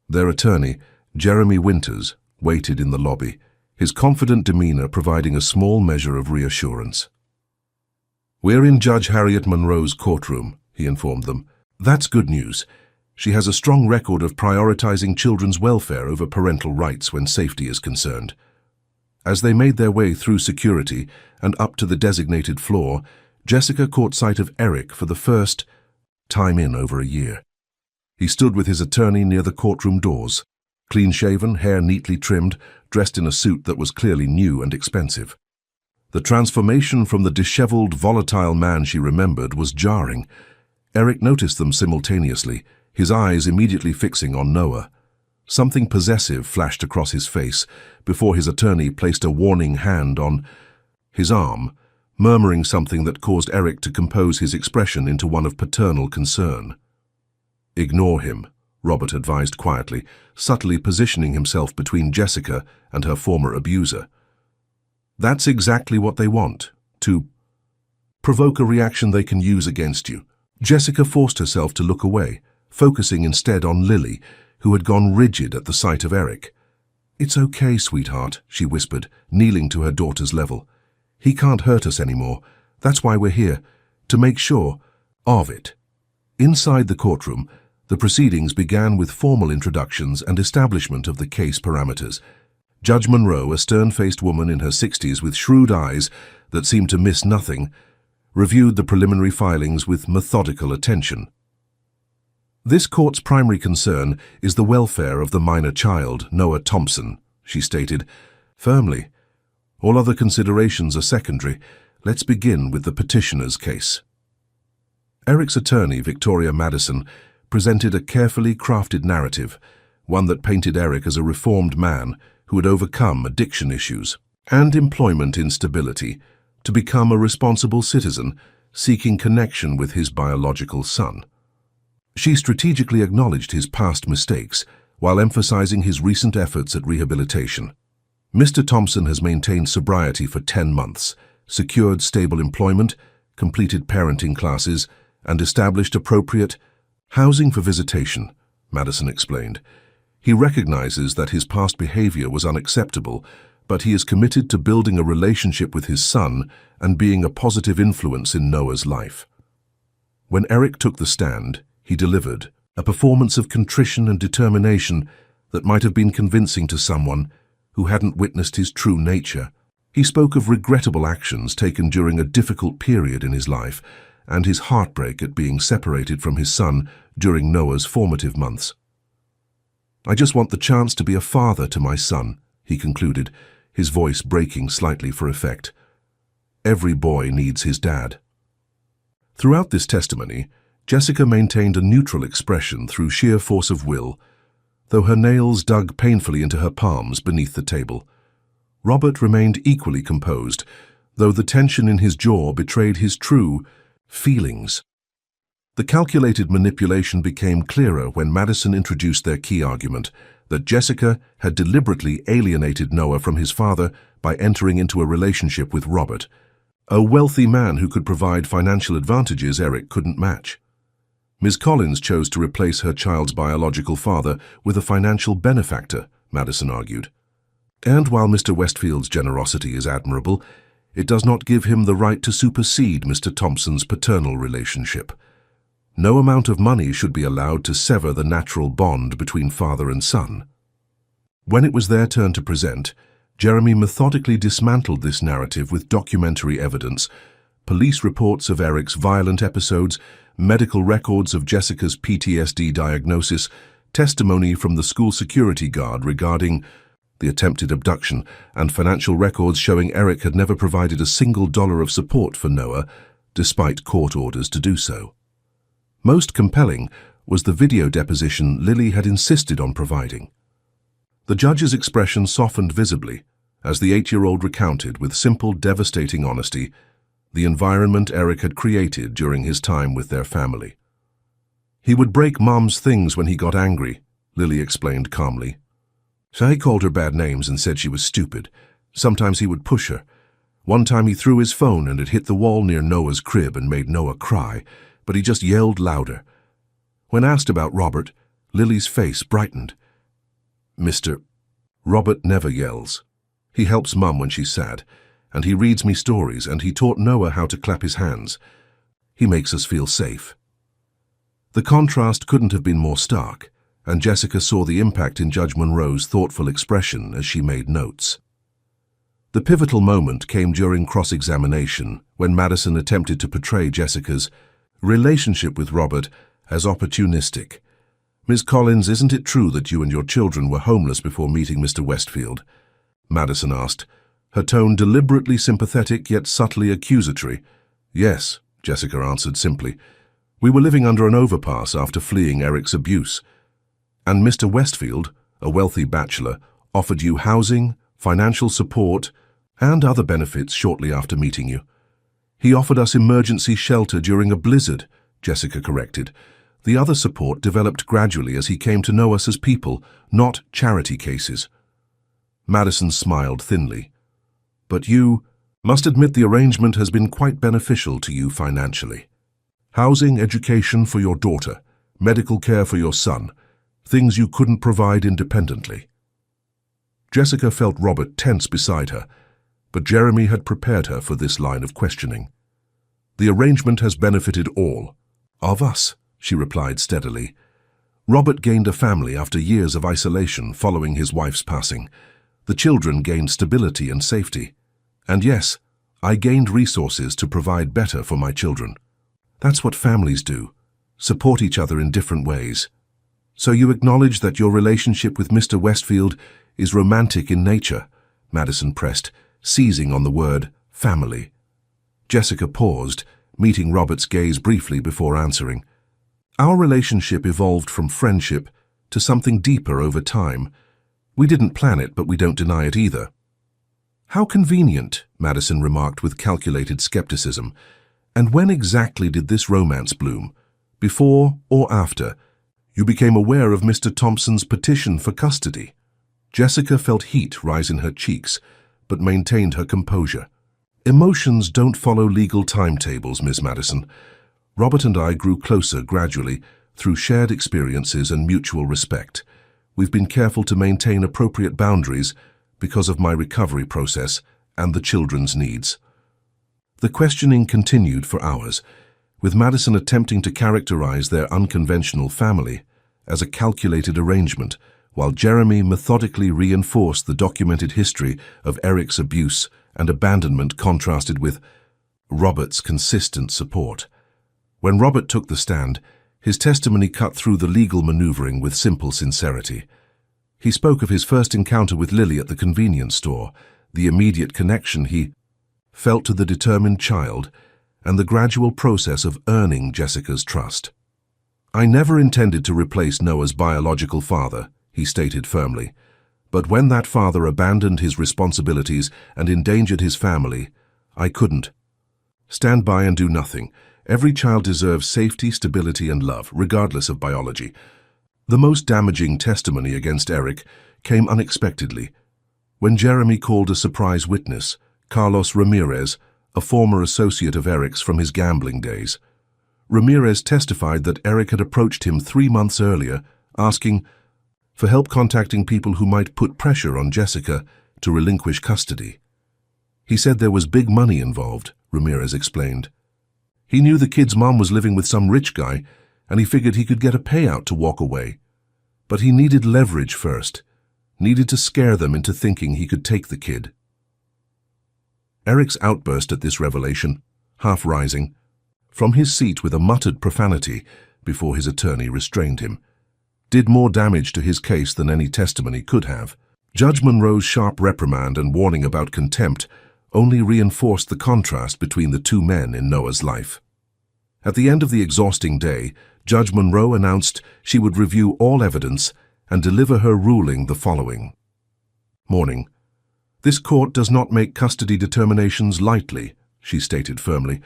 Their attorney, Jeremy Winters, waited in the lobby, his confident demeanor providing a small measure of reassurance. "We're in Judge Harriet Monroe's courtroom," he informed them. "That's good news. She has a strong record of prioritizing children's welfare over parental rights when safety is concerned." As they made their way through security and up to the designated floor, Jessica caught sight of Eric for the first time in over a year. He stood with his attorney near the courtroom doors, clean-shaven, hair neatly trimmed, dressed in a suit that was clearly new and expensive. The transformation from the disheveled, volatile man she remembered was jarring. Eric noticed them simultaneously, his eyes immediately fixing on Noah. Something possessive flashed across his face before his attorney placed a warning hand on his arm, murmuring something that caused Eric to compose his expression into one of paternal concern. "Ignore him," Robert advised quietly, subtly positioning himself between Jessica and her former abuser. "That's exactly what they want, to provoke a reaction they can use against you." Jessica forced herself to look away, focusing instead on Lily, who had gone rigid at the sight of Eric. "It's okay, sweetheart," she whispered, kneeling to her daughter's level. "He can't hurt us anymore. That's why we're here, to make sure of it." Inside the courtroom, the proceedings began with formal introductions and establishment of the case parameters. Judge Monroe, a stern-faced woman in her 60s with shrewd eyes that seemed to miss nothing, reviewed the preliminary filings with methodical attention. "This court's primary concern is the welfare of the minor child, Noah Thompson," she stated firmly. "All other considerations are secondary. Let's begin with the petitioner's case." Eric's attorney, Victoria Madison, presented a carefully crafted narrative, one that painted Eric as a reformed man who had overcome addiction issues and employment instability to become a responsible citizen seeking connection with his biological son. She strategically acknowledged his past mistakes while emphasizing his recent efforts at rehabilitation. Mr. Thompson has maintained sobriety for 10 months, secured stable employment, completed parenting classes, and established appropriate housing for visitation, Madison explained. He recognizes that his past behavior was unacceptable, but he is committed to building a relationship with his son and being a positive influence in Noah's life. When Eric took the stand, he delivered a performance of contrition and determination that might have been convincing to someone who hadn't witnessed his true nature. He spoke of regrettable actions taken during a difficult period in his life and his heartbreak at being separated from his son during Noah's formative months. "I just want the chance to be a father to my son," he concluded, his voice breaking slightly for effect. "Every boy needs his dad." Throughout this testimony, Jessica maintained a neutral expression through sheer force of will, though her nails dug painfully into her palms beneath the table. Robert remained equally composed, though the tension in his jaw betrayed his true feelings. The calculated manipulation became clearer when Madison introduced their key argument, that Jessica had deliberately alienated Noah from his father by entering into a relationship with Robert, a wealthy man who could provide financial advantages Eric couldn't match. Ms. Collins chose to replace her child's biological father with a financial benefactor, Madison argued. And while Mr. Westfield's generosity is admirable, it does not give him the right to supersede Mr. Thompson's paternal relationship. No amount of money should be allowed to sever the natural bond between father and son. When it was their turn to present, Jeremy methodically dismantled this narrative with documentary evidence, police reports of Eric's violent episodes, medical records of Jessica's PTSD diagnosis, testimony from the school security guard regarding the attempted abduction, and financial records showing Eric had never provided a single dollar of support for Noah, despite court orders to do so. Most compelling was the video deposition Lily had insisted on providing. The judge's expression softened visibly as the 8-year-old recounted with simple, devastating honesty the environment Eric had created during his time with their family. "He would break Mom's things when he got angry," Lily explained calmly. "So he called her bad names and said she was stupid. Sometimes he would push her. One time he threw his phone and it hit the wall near Noah's crib and made Noah cry, but he just yelled louder." When asked about Robert, Lily's face brightened. "Mr. Robert never yells. He helps Mum when she's sad, and he reads me stories, and he taught Noah how to clap his hands. He makes us feel safe." The contrast couldn't have been more stark, and Jessica saw the impact in Judge Monroe's thoughtful expression as she made notes. The pivotal moment came during cross-examination when Madison attempted to portray Jessica's relationship with Robert as opportunistic. "Ms. Collins, isn't it true that you and your children were homeless before meeting Mr. Westfield?" Madison asked, her tone deliberately sympathetic yet subtly accusatory. "Yes," Jessica answered simply. "We were living under an overpass after fleeing Eric's abuse. And Mr. Westfield, a wealthy bachelor, offered you housing, financial support, and other benefits shortly after meeting you." "He offered us emergency shelter during a blizzard," Jessica corrected. "The other support developed gradually as he came to know us as people, not charity cases." Madison smiled thinly. "But you must admit the arrangement has been quite beneficial to you financially. Housing, education for your daughter, medical care for your son, things you couldn't provide independently." Jessica felt Robert tense beside her, but Jeremy had prepared her for this line of questioning. "The arrangement has benefited all of us," she replied steadily. "Robert gained a family after years of isolation following his wife's passing. The children gained stability and safety. And yes, I gained resources to provide better for my children. That's what families do, support each other in different ways. So you acknowledge that your relationship with Mr. Westfield is romantic in nature," Madison pressed, seizing on the word family. Jessica paused, meeting Robert's gaze briefly before answering. "Our relationship evolved from friendship to something deeper over time. We didn't plan it, but we don't deny it either." "How convenient," Madison remarked with calculated skepticism. "And when exactly did this romance bloom? Before or after you became aware of Mr. Thompson's petition for custody?" Jessica felt heat rise in her cheeks, but maintained her composure. "Emotions don't follow legal timetables, Miss Madison. Robert and I grew closer gradually through shared experiences and mutual respect. We've been careful to maintain appropriate boundaries because of my recovery process and the children's needs." The questioning continued for hours, with Madison attempting to characterize their unconventional family as a calculated arrangement, while Jeremy methodically reinforced the documented history of Eric's abuse and abandonment contrasted with Robert's consistent support. When Robert took the stand, his testimony cut through the legal maneuvering with simple sincerity. He spoke of his first encounter with Lily at the convenience store, the immediate connection he felt to the determined child, and the gradual process of earning Jessica's trust. "I never intended to replace Noah's biological father," he stated firmly. "But when that father abandoned his responsibilities and endangered his family, I couldn't stand by and do nothing. Every child deserves safety, stability, and love, regardless of biology." The most damaging testimony against Eric came unexpectedly. When Jeremy called a surprise witness, Carlos Ramirez, a former associate of Eric's from his gambling days. Ramirez testified that Eric had approached him 3 months earlier, asking for help contacting people who might put pressure on Jessica to relinquish custody. "He said there was big money involved," Ramirez explained. "He knew the kid's mom was living with some rich guy, and he figured he could get a payout to walk away. But he needed leverage first, needed to scare them into thinking he could take the kid. Eric's outburst at this revelation, half rising, from his seat with a muttered profanity before his attorney restrained him, did more damage to his case than any testimony could have. Judge Monroe's sharp reprimand and warning about contempt only reinforced the contrast between the two men in Noah's life. At the end of the exhausting day, Judge Monroe announced she would review all evidence and deliver her ruling the following morning. "This court does not make custody determinations lightly," she stated firmly.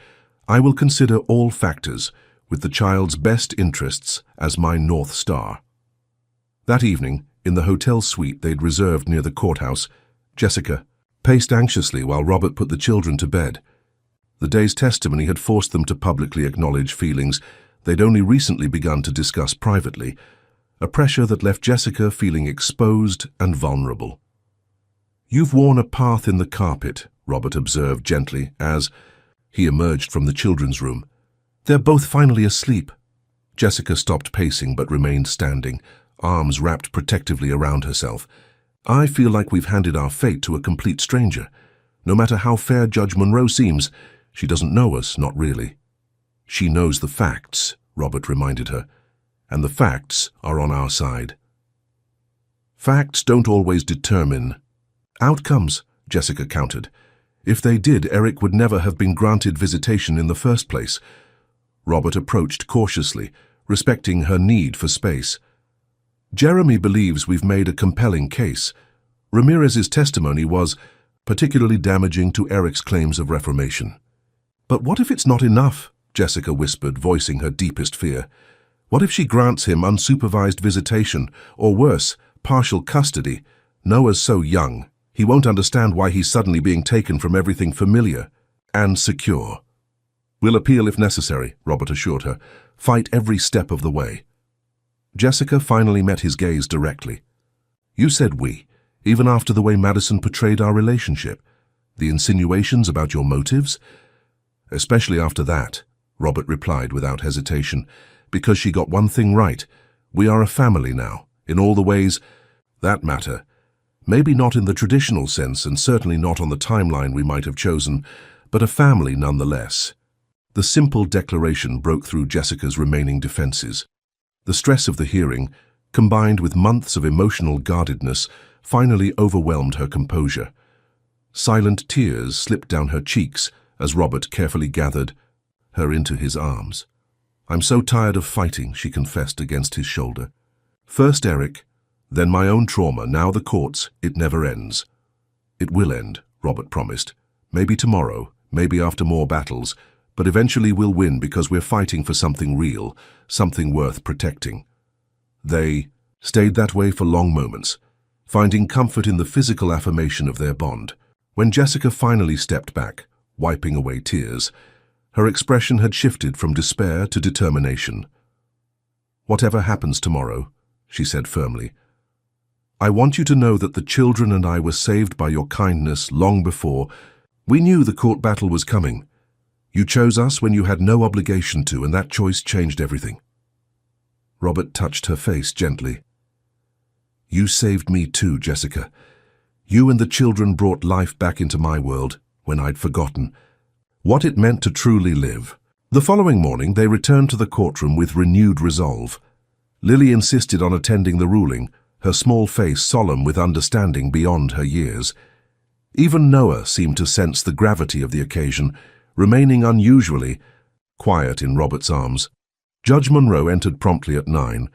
"I will consider all factors, with the child's best interests as my North Star." That evening, in the hotel suite they'd reserved near the courthouse, Jessica paced anxiously while Robert put the children to bed. The day's testimony had forced them to publicly acknowledge feelings they'd only recently begun to discuss privately, a pressure that left Jessica feeling exposed and vulnerable. "You've worn a path in the carpet," Robert observed gently as he emerged from the children's room. "They're both finally asleep." Jessica stopped pacing but remained standing, arms wrapped protectively around herself. "I feel like we've handed our fate to a complete stranger. No matter how fair Judge Monroe seems, she doesn't know us, not really." "She knows the facts," Robert reminded her, "and the facts are on our side." "Facts don't always determine outcomes," Jessica countered. "If they did, Eric would never have been granted visitation in the first place." Robert approached cautiously, respecting her need for space. "Jeremy believes we've made a compelling case. Ramirez's testimony was particularly damaging to Eric's claims of reformation." "But what if it's not enough?" Jessica whispered, voicing her deepest fear. "What if she grants him unsupervised visitation, or worse, partial custody? Noah's so young. He won't understand why he's suddenly being taken from everything familiar and secure." "We'll appeal if necessary," Robert assured her. "Fight every step of the way." Jessica finally met his gaze directly. "You said we, even after the way Madison portrayed our relationship. The insinuations about your motives?" "Especially after that," Robert replied without hesitation, "because she got one thing right. We are a family now, in all the ways that matter. Maybe not in the traditional sense, and certainly not on the timeline we might have chosen, but a family nonetheless." The simple declaration broke through Jessica's remaining defenses. The stress of the hearing, combined with months of emotional guardedness, finally overwhelmed her composure. Silent tears slipped down her cheeks as Robert carefully gathered her into his arms. "I'm so tired of fighting," she confessed against his shoulder. "First Eric, then my own trauma, now the courts. It never ends." "It will end," Robert promised. "Maybe tomorrow, maybe after more battles, but eventually we'll win because we're fighting for something real, something worth protecting." They stayed that way for long moments, finding comfort in the physical affirmation of their bond. When Jessica finally stepped back, wiping away tears, her expression had shifted from despair to determination. "Whatever happens tomorrow," she said firmly, "I want you to know that the children and I were saved by your kindness long before. We knew the court battle was coming. You chose us when you had no obligation to, and that choice changed everything." Robert touched her face gently. "You saved me too, Jessica. You and the children brought life back into my world when I'd forgotten what it meant to truly live." The following morning, they returned to the courtroom with renewed resolve. Lily insisted on attending the ruling, her small face solemn with understanding beyond her years. Even Noah seemed to sense the gravity of the occasion, remaining unusually quiet in Robert's arms. Judge Monroe entered promptly at 9,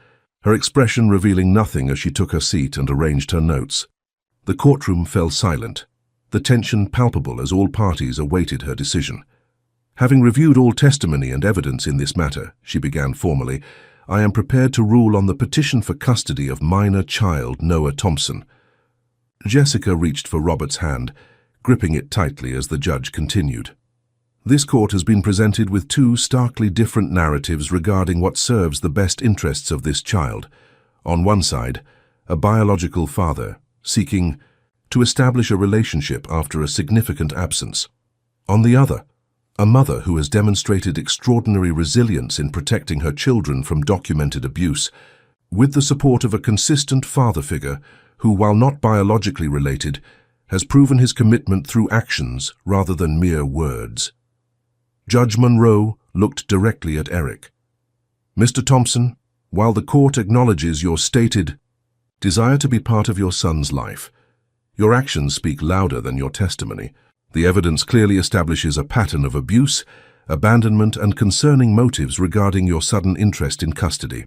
her expression revealing nothing as she took her seat and arranged her notes. The courtroom fell silent, the tension palpable as all parties awaited her decision. "Having reviewed all testimony and evidence in this matter," she began formally, "I am prepared to rule on the petition for custody of minor child Noah Thompson." Jessica reached for Robert's hand, gripping it tightly as the judge continued. "This court has been presented with two starkly different narratives regarding what serves the best interests of this child. On one side, a biological father seeking to establish a relationship after a significant absence. On the other, A mother who has demonstrated extraordinary resilience in protecting her children from documented abuse, with the support of a consistent father figure who, while not biologically related, has proven his commitment through actions rather than mere words. Judge Monroe looked directly at Eric. Mr. Thompson, while the court acknowledges your stated desire to be part of your son's life, your actions speak louder than your testimony. The evidence clearly establishes a pattern of abuse, abandonment, and concerning motives regarding your sudden interest in custody.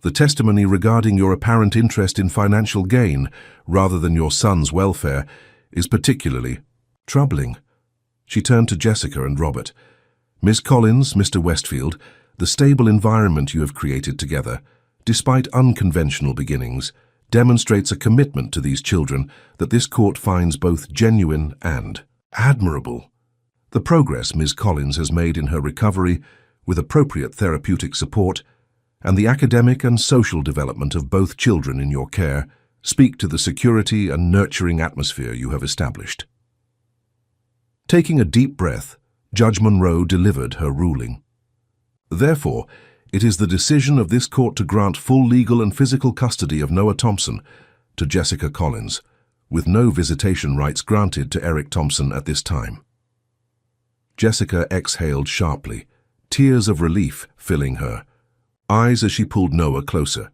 The testimony regarding your apparent interest in financial gain, rather than your son's welfare, is particularly troubling. She turned to Jessica and Robert. Miss Collins, Mr. Westfield, the stable environment you have created together, despite unconventional beginnings, demonstrates a commitment to these children that this court finds both genuine and admirable. The progress Ms. Collins has made in her recovery, with appropriate therapeutic support, and the academic and social development of both children in your care speak to the security and nurturing atmosphere you have established. Taking a deep breath, Judge Monroe delivered her ruling. Therefore, it is the decision of this court to grant full legal and physical custody of Noah Thompson to Jessica Collins, with no visitation rights granted to Eric Thompson at this time. Jessica exhaled sharply, tears of relief filling her eyes as she pulled Noah closer.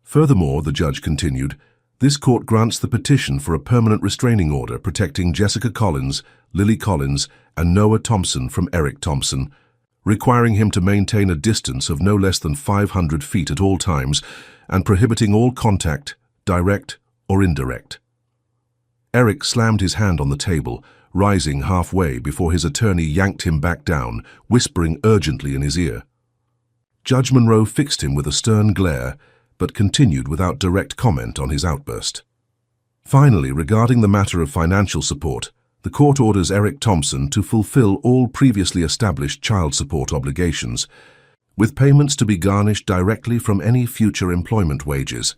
Furthermore, the judge continued, this court grants the petition for a permanent restraining order protecting Jessica Collins, Lily Collins, and Noah Thompson from Eric Thompson, requiring him to maintain a distance of no less than 500 feet at all times and prohibiting all contact, direct or indirect. Eric slammed his hand on the table, rising halfway before his attorney yanked him back down, whispering urgently in his ear. Judge Monroe fixed him with a stern glare, but continued without direct comment on his outburst. Finally, regarding the matter of financial support, the court orders Eric Thompson to fulfill all previously established child support obligations, with payments to be garnished directly from any future employment wages.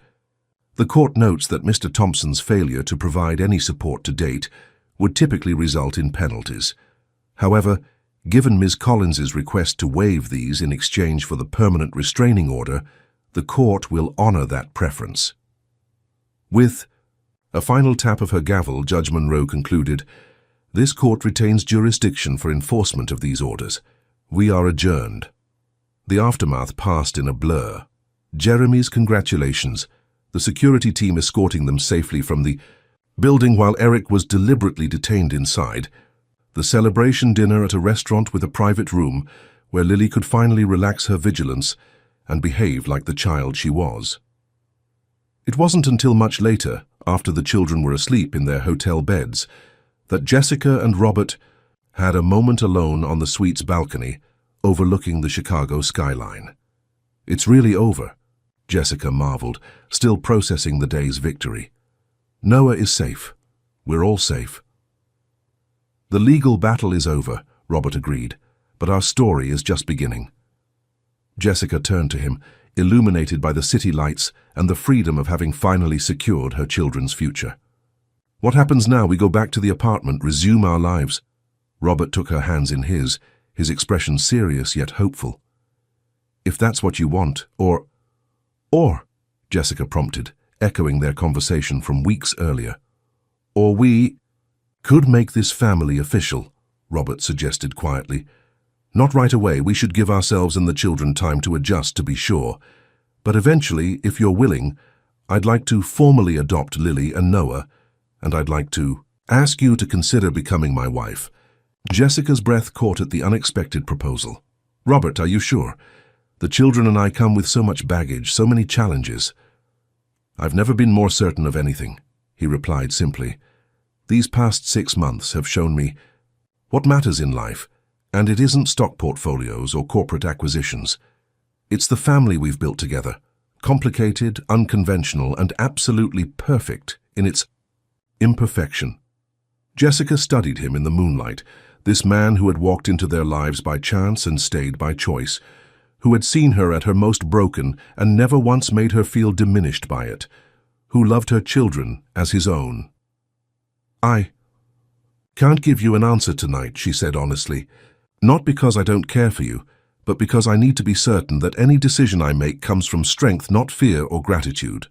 The court notes that Mr. Thompson's failure to provide any support to date would typically result in penalties. However, given Ms. Collins's request to waive these in exchange for the permanent restraining order, the court will honor that preference. With a final tap of her gavel, Judge Monroe concluded, this court retains jurisdiction for enforcement of these orders. We are adjourned. The aftermath passed in a blur. Jeremy's congratulations, the security team escorting them safely from the building while Eric was deliberately detained inside, the celebration dinner at a restaurant with a private room where Lily could finally relax her vigilance and behave like the child she was. It wasn't until much later, after the children were asleep in their hotel beds, that Jessica and Robert had a moment alone on the suite's balcony, overlooking the Chicago skyline. It's really over, Jessica marveled, still processing the day's victory. Noah is safe. We're all safe. The legal battle is over, Robert agreed, but our story is just beginning. Jessica turned to him, illuminated by the city lights and the freedom of having finally secured her children's future. What happens now? We go back to the apartment, resume our lives. Robert took her hands in his expression serious yet hopeful. If that's what you want, or, Jessica prompted, echoing their conversation from weeks earlier. Or we could make this family official, Robert suggested quietly. Not right away, we should give ourselves and the children time to adjust, to be sure. But eventually, if you're willing, I'd like to formally adopt Lily and Noah, and I'd like to ask you to consider becoming my wife. Jessica's breath caught at the unexpected proposal. Robert, are you sure? The children and I come with so much baggage, so many challenges. I've never been more certain of anything, he replied simply. These past 6 months have shown me what matters in life, and it isn't stock portfolios or corporate acquisitions. It's the family we've built together, complicated, unconventional, and absolutely perfect in its imperfection. Jessica studied him in the moonlight, this man who had walked into their lives by chance and stayed by choice, who had seen her at her most broken and never once made her feel diminished by it, who loved her children as his own. I can't give you an answer tonight, she said honestly. Not because I don't care for you, but because I need to be certain that any decision I make comes from strength, not fear or gratitude."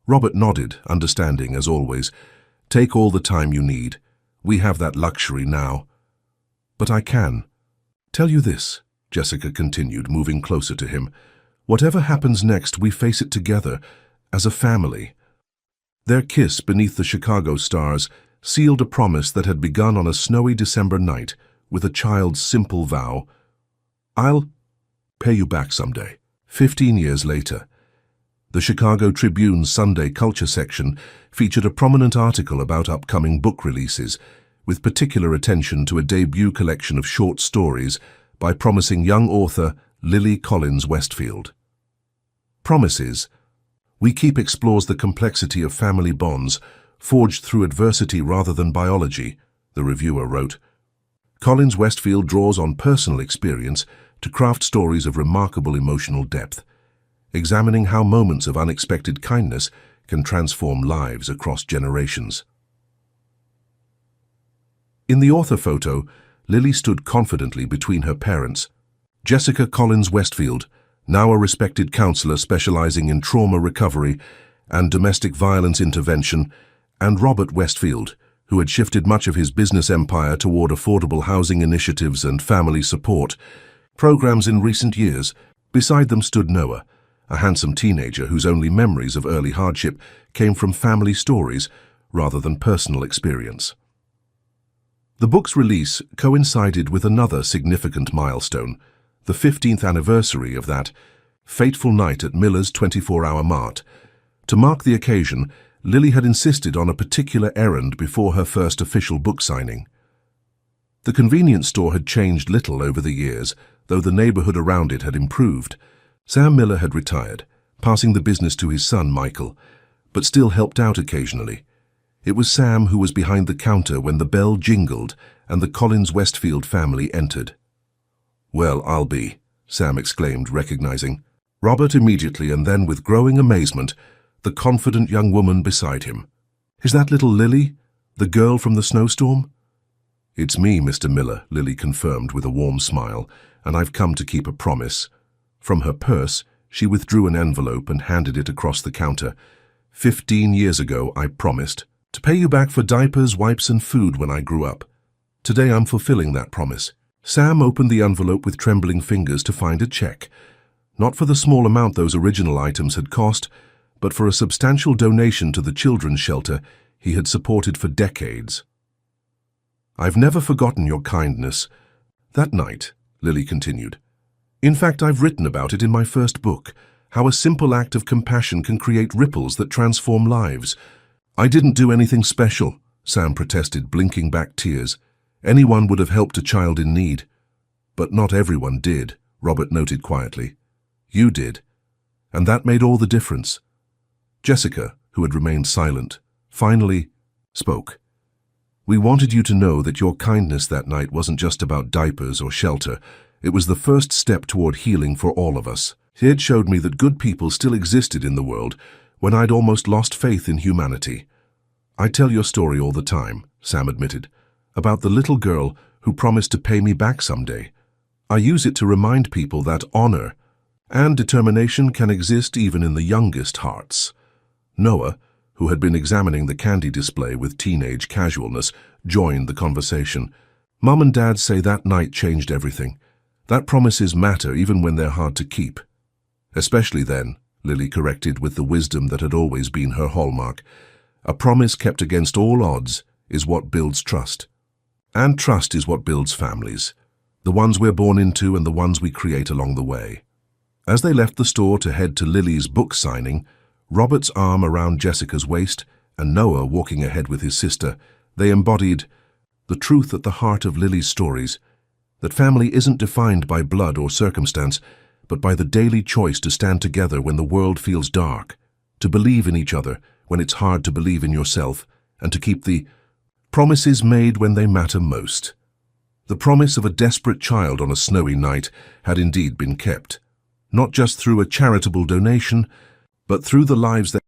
Robert nodded, understanding as always. "Take all the time you need. We have that luxury now." "But I can. Tell you this," Jessica continued, moving closer to him. "Whatever happens next, we face it together, as a family." Their kiss beneath the Chicago stars sealed a promise that had begun on a snowy December night with a child's simple vow: "I'll pay you back someday." 15 years later, the Chicago Tribune's Sunday culture section featured a prominent article about upcoming book releases, with particular attention to a debut collection of short stories by promising young author Lily Collins Westfield. Promises, We Keep explores the complexity of family bonds forged through adversity rather than biology, the reviewer wrote. Collins Westfield draws on personal experience to craft stories of remarkable emotional depth, examining how moments of unexpected kindness can transform lives across generations. In the author photo, Lily stood confidently between her parents, Jessica Collins Westfield, now a respected counselor specializing in trauma recovery and domestic violence intervention, and Robert Westfield, who had shifted much of his business empire toward affordable housing initiatives and family support programs in recent years. Beside them stood Noah, a handsome teenager whose only memories of early hardship came from family stories rather than personal experience. The book's release coincided with another significant milestone, the 15th anniversary of that fateful night at Miller's 24-hour mart. To mark the occasion, Lily had insisted on a particular errand before her first official book signing. The convenience store had changed little over the years, though the neighborhood around it had improved. Sam Miller had retired, passing the business to his son Michael, but still helped out occasionally. It was Sam who was behind the counter when the bell jingled and the Collins Westfield family entered. "Well, I'll be," Sam exclaimed, recognizing Robert immediately, and then with growing amazement, the confident young woman beside him. "Is that little Lily, the girl from the snowstorm?" "It's me, Mr. Miller," Lily confirmed with a warm smile, "and I've come to keep a promise." From her purse, she withdrew an envelope and handed it across the counter. 15 years ago, I promised to pay you back for diapers, wipes, and food when I grew up. Today I'm fulfilling that promise." Sam opened the envelope with trembling fingers to find a check, not for the small amount those original items had cost, but for a substantial donation to the children's shelter he had supported for decades. "I've never forgotten your kindness that night," Lily continued. "In fact, I've written about it in my first book, how a simple act of compassion can create ripples that transform lives." "I didn't do anything special," Sam protested, blinking back tears. "Anyone would have helped a child in need." "But not everyone did," Robert noted quietly. "You did. And that made all the difference." Jessica, who had remained silent, finally spoke. "We wanted you to know that your kindness that night wasn't just about diapers or shelter. It was the first step toward healing for all of us. It showed me that good people still existed in the world when I'd almost lost faith in humanity." "I tell your story all the time," Sam admitted, "about the little girl who promised to pay me back someday. I use it to remind people that honor and determination can exist even in the youngest hearts." Noah, who had been examining the candy display with teenage casualness, joined the conversation. "Mom and Dad say that night changed everything. That promises matter even when they're hard to keep." "Especially then," Lily corrected with the wisdom that had always been her hallmark. "A promise kept against all odds is what builds trust. And trust is what builds families, the ones we're born into and the ones we create along the way." As they left the store to head to Lily's book signing, Robert's arm around Jessica's waist and Noah walking ahead with his sister, they embodied the truth at the heart of Lily's stories, that family isn't defined by blood or circumstance, but by the daily choice to stand together when the world feels dark, to believe in each other when it's hard to believe in yourself, and to keep the promises made when they matter most. The promise of a desperate child on a snowy night had indeed been kept, not just through a charitable donation, but through the lives that